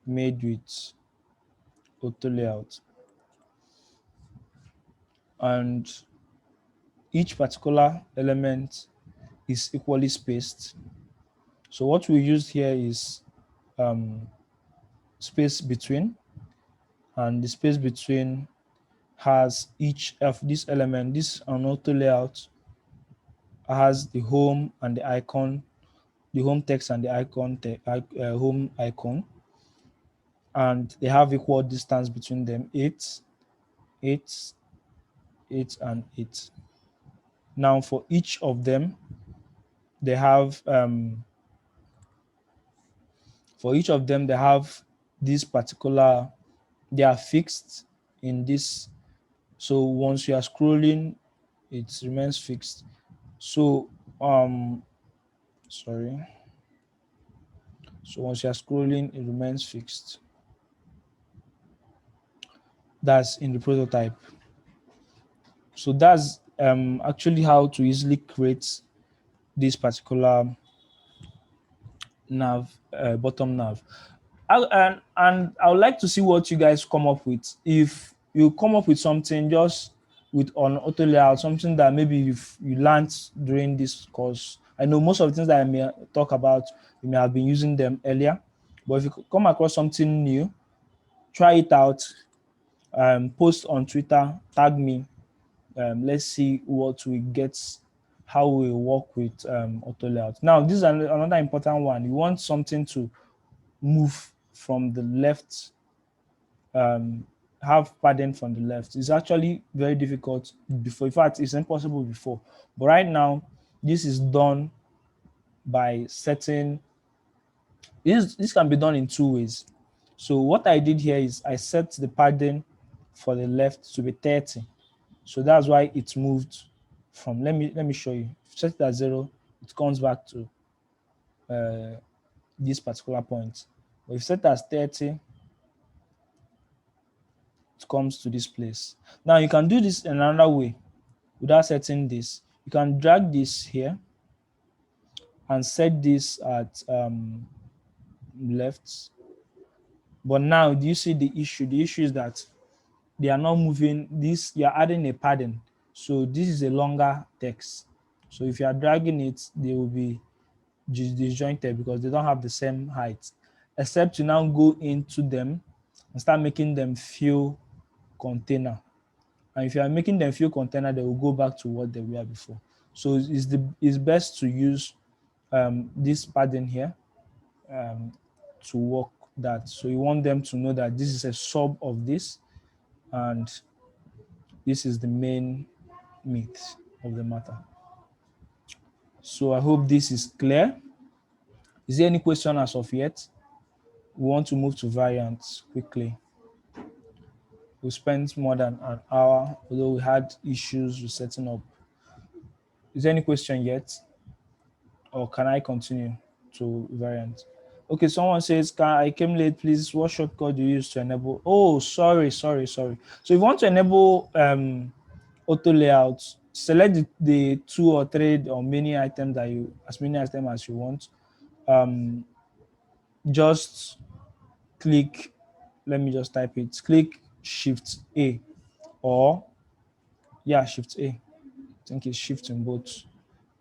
made with auto layout, and each particular element is equally spaced. So what we used here is um, space between, and the space between has each of this element. This on auto layout has the home and the icon, the home text and the icon, home icon, and they have equal distance between them, 8, 8, 8, and 8. Now for each of them, they have this particular, they are fixed in this. So once you are scrolling, it remains fixed. So sorry. So once you are scrolling, it remains fixed. That's in the prototype. So that's actually how to easily create this particular nav, bottom nav. And I would like to see what you guys come up with. If you come up with something just with on auto layout, something that maybe you learned during this course. I know most of the things that I may talk about, you may have been using them earlier, but if you come across something new, try it out. Post on Twitter, tag me. Let's see what we get, how we work with auto layout. Now, this is another important one. You want something to move from the left, have padding from the left. It's actually very difficult before. In fact, it's impossible before. But right now, this is done by setting. This can be done in two ways. So what I did here is I set the padding for the left to be 30. So that's why it's moved from. Let me show you. Set it at 0, it comes back to this particular point. But if you set it as 30, it comes to this place. Now you can do this in another way without setting this. You can drag this here and set this at left. But now, do you see the issue? The issue is that they are not moving. This, you're adding a padding. So this is a longer text. So if you are dragging it, they will be disjointed because they don't have the same height. Except you now go into them and start making them feel container. And if you are making them feel container, they will go back to what they were before. So it's best to use this padding here to work that. So you want them to know that this is a sub of this, and this is the main meat of the matter. So I hope this is clear. Is there any question as of yet? We want to move to variants quickly. We spent more than an hour, although we had issues with setting up. Is there any question yet? Or can I continue to variant? Okay, someone says, I came late, please. What shortcut do you use to enable? Oh, sorry. So if you want to enable auto layout, select the 2 or 3 or many items as many items as you want. Just click, let me just type it, click Shift A or Shift A. I think it's Shift in both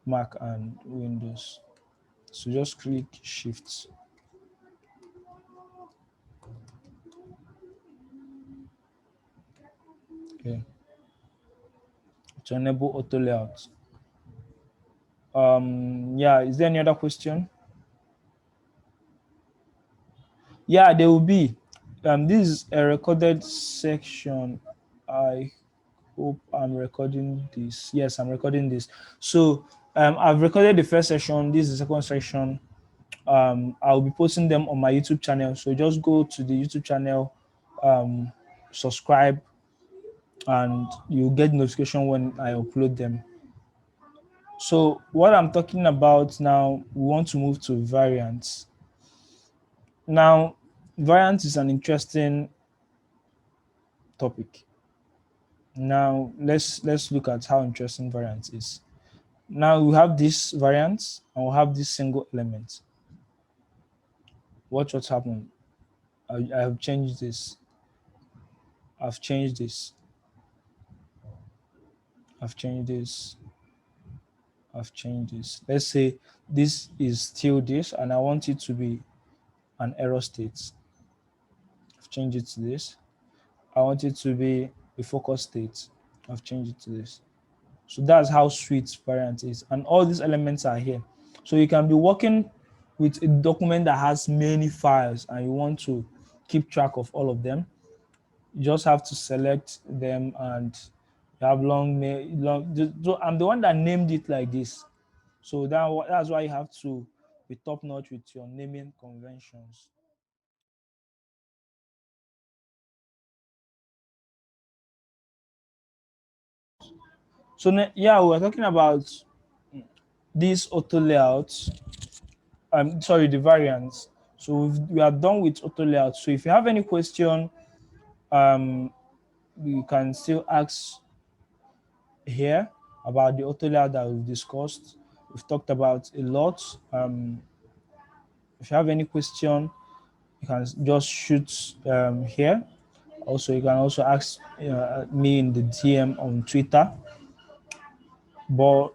Mac and Windows. So just click Shift. Okay. To enable auto layout. Is there any other question? Yeah, there will be. This is a recorded section. I hope I'm recording this. Yes, I'm recording this. So I've recorded the first section. This is the second section. I'll be posting them on my YouTube channel. So just go to the YouTube channel, subscribe, and you'll get notification when I upload them. So what I'm talking about now, we want to move to variants. Now, variants is an interesting topic. Now, let's look at how interesting variants is. Now we have this variant and we have this single element. Watch what's happened. I have changed this. I've changed this. I've changed this. I've changed this. Let's say this is still this, and I want it to be an error state. I've changed it to this. I want it to be a focus state. I've changed it to this. So that's how sweet variant is. And all these elements are here. So you can be working with a document that has many files and you want to keep track of all of them. You just have to select them and you have long. I'm the one that named it like this. So that's why you have to be top notch with your naming conventions. So we're talking about these auto layouts. Sorry, the variants. So we are done with auto layout. So if you have any question, you can still ask here about the auto layout that we've discussed. We've talked about a lot. If you have any question, you can just shoot here. Also, you can also ask me in the DM on Twitter. But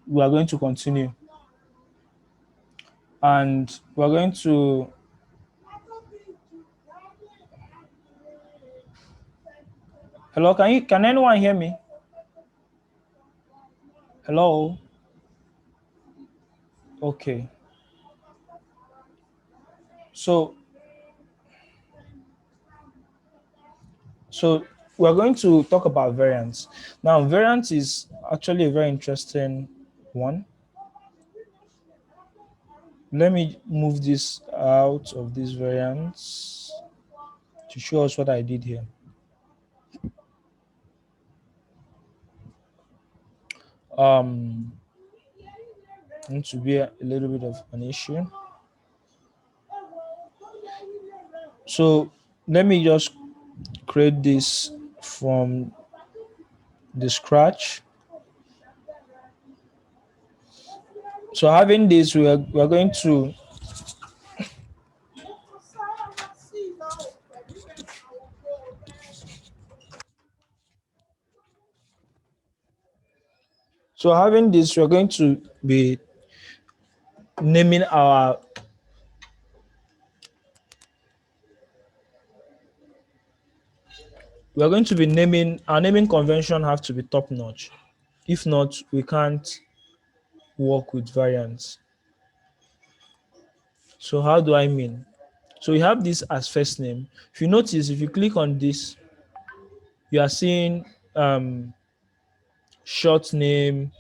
we are going to continue, and we're going to. Hello, can anyone hear me? Hello. Okay. So we're going to talk about variants. Now, variants is actually a very interesting one. Let me move this out of these variants to show us what I did here. Going to be a little bit of an issue. So let me just create this from the scratch. So having this, we're going to we're going to be naming our naming convention have to be top notch. If not, we can't work with variants. So how do I mean? So you have this as first name. If you notice, if you click on this, you are seeing short name,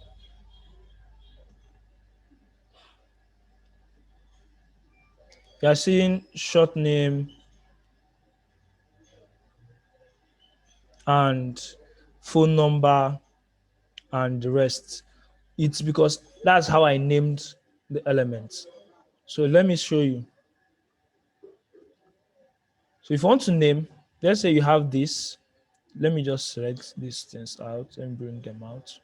You are seeing short name and phone number and the rest. It's because that's how I named the elements. So let me show you. So if you want to name, let's say you have this. Let me just select these things out and bring them out.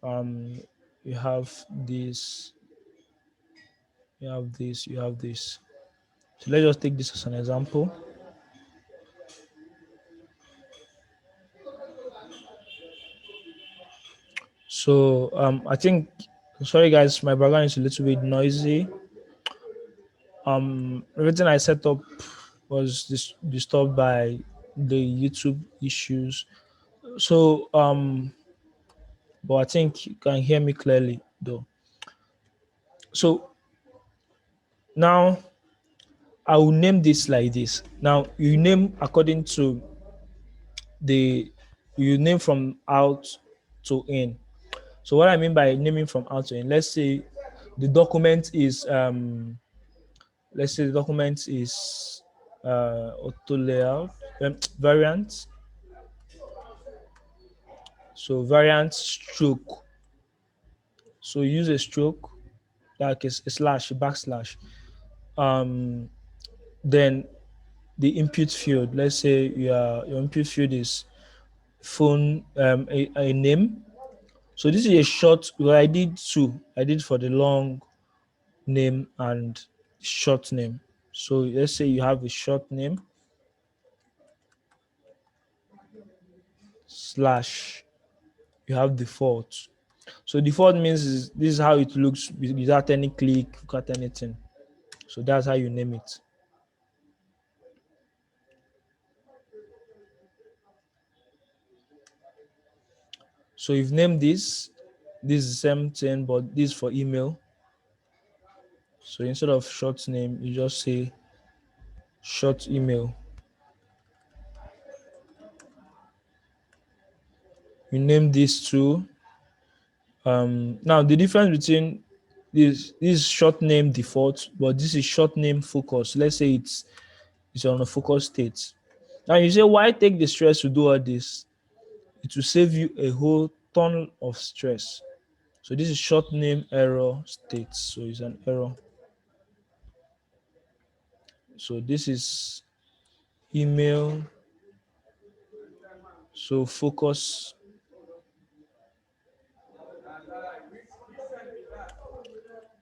Um, you have this, you have this, you have this. So let's just take this as an example. So I think, sorry guys, my background is a little bit noisy. Everything I set up was disturbed by the YouTube issues. So but I think you can hear me clearly though. So now I will name this like this. Now you name according to the you name from out to in. So what I mean by naming from out to in, let's say the document is let's say the document is auto layout variant. So variant stroke. So use a stroke like a slash, a backslash. Um, then the input field. Let's say your input field is phone a name. So this is a short. Well, I did two. I did for the long name and short name. So let's say you have a short name slash you have default. So default means this is how it looks without any click, without anything. So that's how you name it. So you've named this. This is the same thing, but this for email. So instead of short name, you just say short email. You name this too. Now the difference between this short name default, but this is short name focus. Let's say it's on a focus state. Now you say, why take the stress to do all this? It will save you a whole ton of stress. So this is short name error state. So it's an error. So this is email. So focus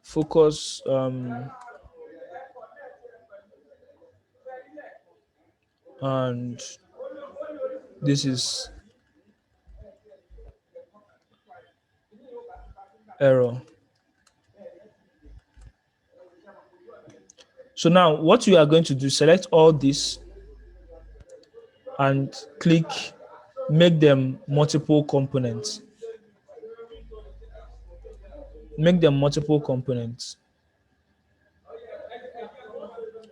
focus and this is error. So now what you are going to do, select all this and click make them multiple components. Make them multiple components.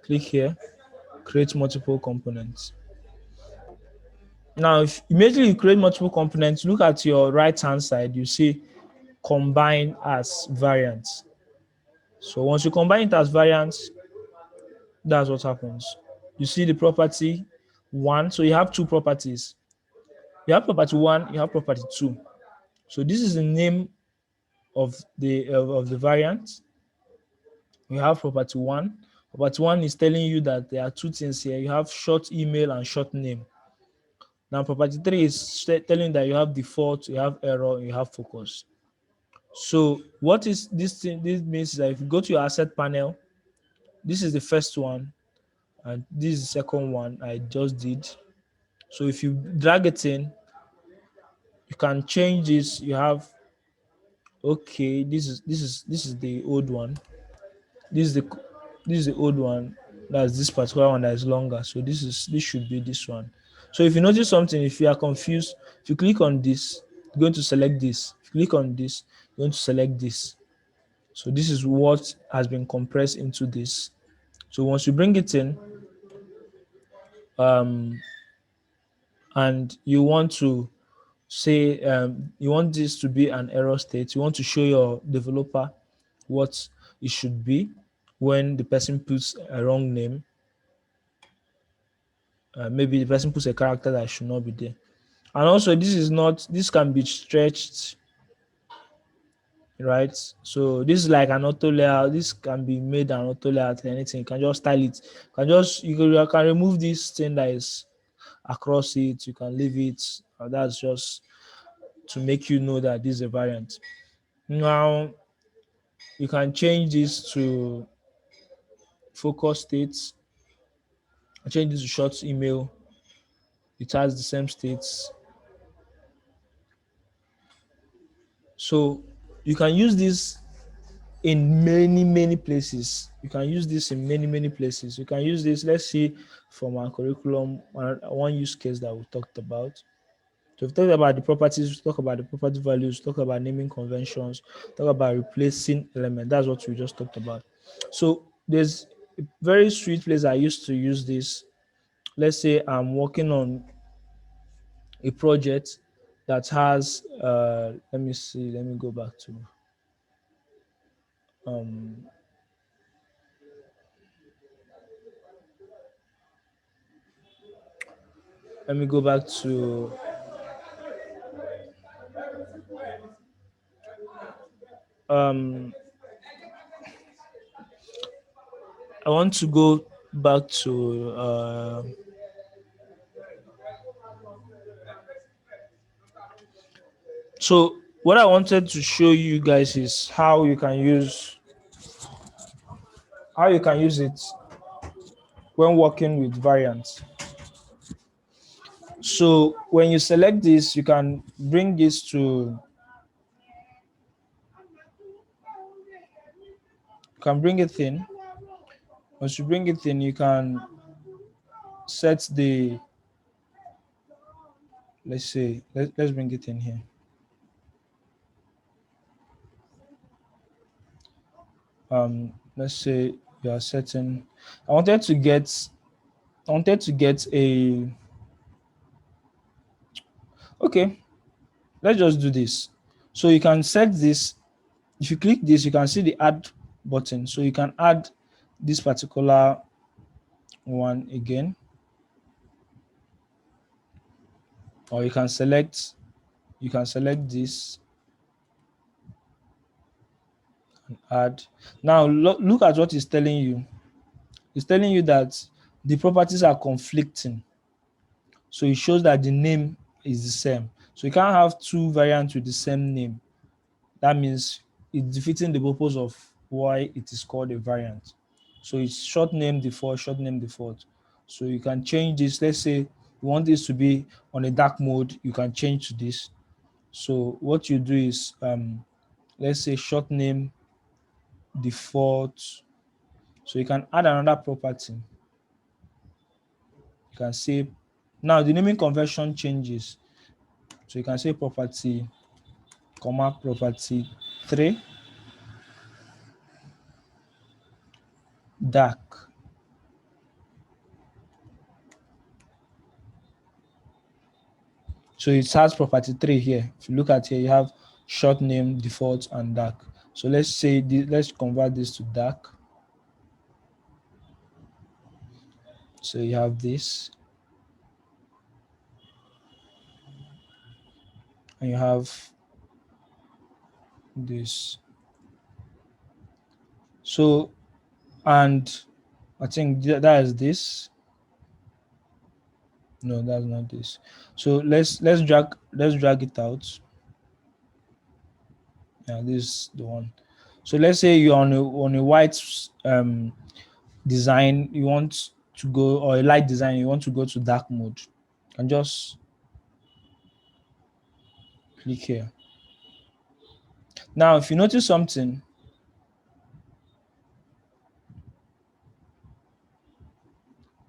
Click here, create multiple components. Now, if immediately you create multiple components, look at your right hand side, you see combine as variants. So once you combine it as variants, that's what happens. You see the property one. So you have two properties. You have property one, you have property two. So this is the name of the variant. You have property one. Property one is telling you that there are two things here. You have short email and short name. Now property three is telling you that you have default, you have error, you have focus. So what is this thing? This means that if you go to your asset panel, this is the first one, and this is the second one I just did. So if you drag it in, you can change this. You have okay, this is the old one. This is the old one. That's this particular one that is longer. So this should be this one. So if you notice something, if you are confused, if you click on this, you're going to select this. If you click on this, you're going to select this. So this is what has been compressed into this. So once you bring it in, and you want to say you want this to be an error state, you want to show your developer what it should be, when the person puts a wrong name. Maybe the person puts a character that should not be there. And also, this can be stretched, right? So this is like an auto layout. This can be made an auto layout. Anything, you can just style it. You can remove this thing that is across it. You can leave it. That's just to make you know that this is a variant. Now you can change this to focus states. I change this to short email. It has the same states. So you can use this in many places. You can use this in many places. You can use this, let's see, from our curriculum, one use case that we talked about. So we've talked about the properties, we talk about the property values, talk about naming conventions, talk about replacing element. That's what we just talked about. So there's a very sweet place I used to use this. Let's say I'm working on a project that has let me see, let me go back to um let me go back to um I want to go back to so what I wanted to show you guys is how you can use it when working with variants. So when you select this, you can bring this to you can bring it in. Once you bring it in, you can set the let's say let's bring it in here. Let's say you are setting I wanted to get a okay, let's just do this. So you can set this. If you click this, you can see the add button. So you can add this particular one again, or you can select this and add. Now look at what it's telling you. It's telling you that the properties are conflicting. So it shows that the name is the same. So you can't have two variants with the same name. That means it's defeating the purpose of why it is called a variant. So it's short name default, short name default. So you can change this. Let's say you want this to be on a dark mode, you can change to this. So what you do is let's say short name default. So you can add another property. You can say now the naming convention changes. So you can say property, comma property 3 dark. So it has property 3 here. If you look at here, you have short name, default, and dark. So let's say let's convert this to dark. So you have this, and you have this. So, and I think that is this. No, that's not this. So let's drag it out. Yeah, this is the one. So let's say you're on a white design, you want to go, or a light design, you want to go to dark mode, and just click here. Now, if you notice something,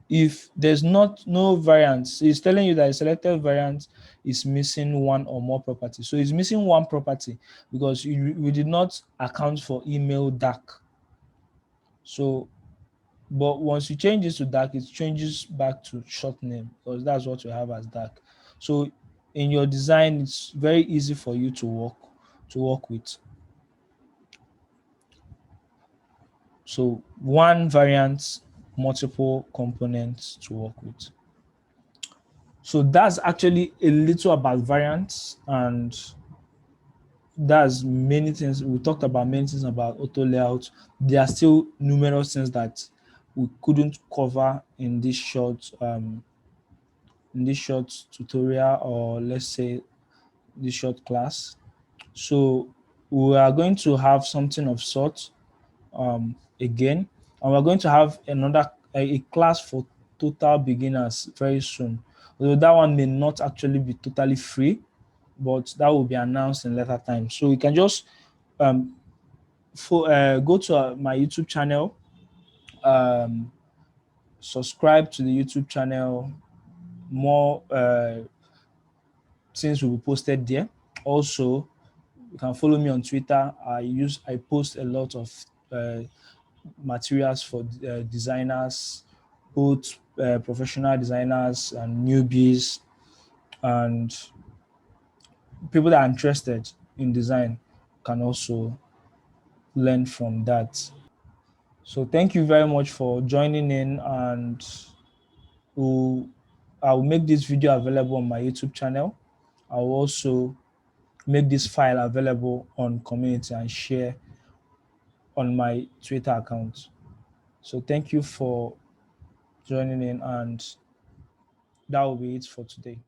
if there's no variance, it's telling you that a selected variant is missing one or more properties. So it's missing one property because we did not account for email dark. So, but once you change this to dark, it changes back to short name because that's what we have as dark. So in your design, it's very easy for you to work with. So one variant, multiple components to work with. So that's actually a little about variants, and that's many things. We talked about many things about auto layout. There are still numerous things that we couldn't cover in this short tutorial, or let's say this short class. So we are going to have something of sort again, and we're going to have a class for total beginners very soon. Although that one may not actually be totally free, but that will be announced in later time. So you can just um, go to my YouTube channel, um, subscribe to the YouTube channel. More things will be posted there. Also, you can follow me on Twitter. I post a lot of materials for designers, both professional designers and newbies, and people that are interested in design can also learn from that. So thank you very much for joining in, and we'll, I'll make this video available on my YouTube channel. I'll also make this file available on community and share on my Twitter account. So thank you for joining in, and that will be it for today.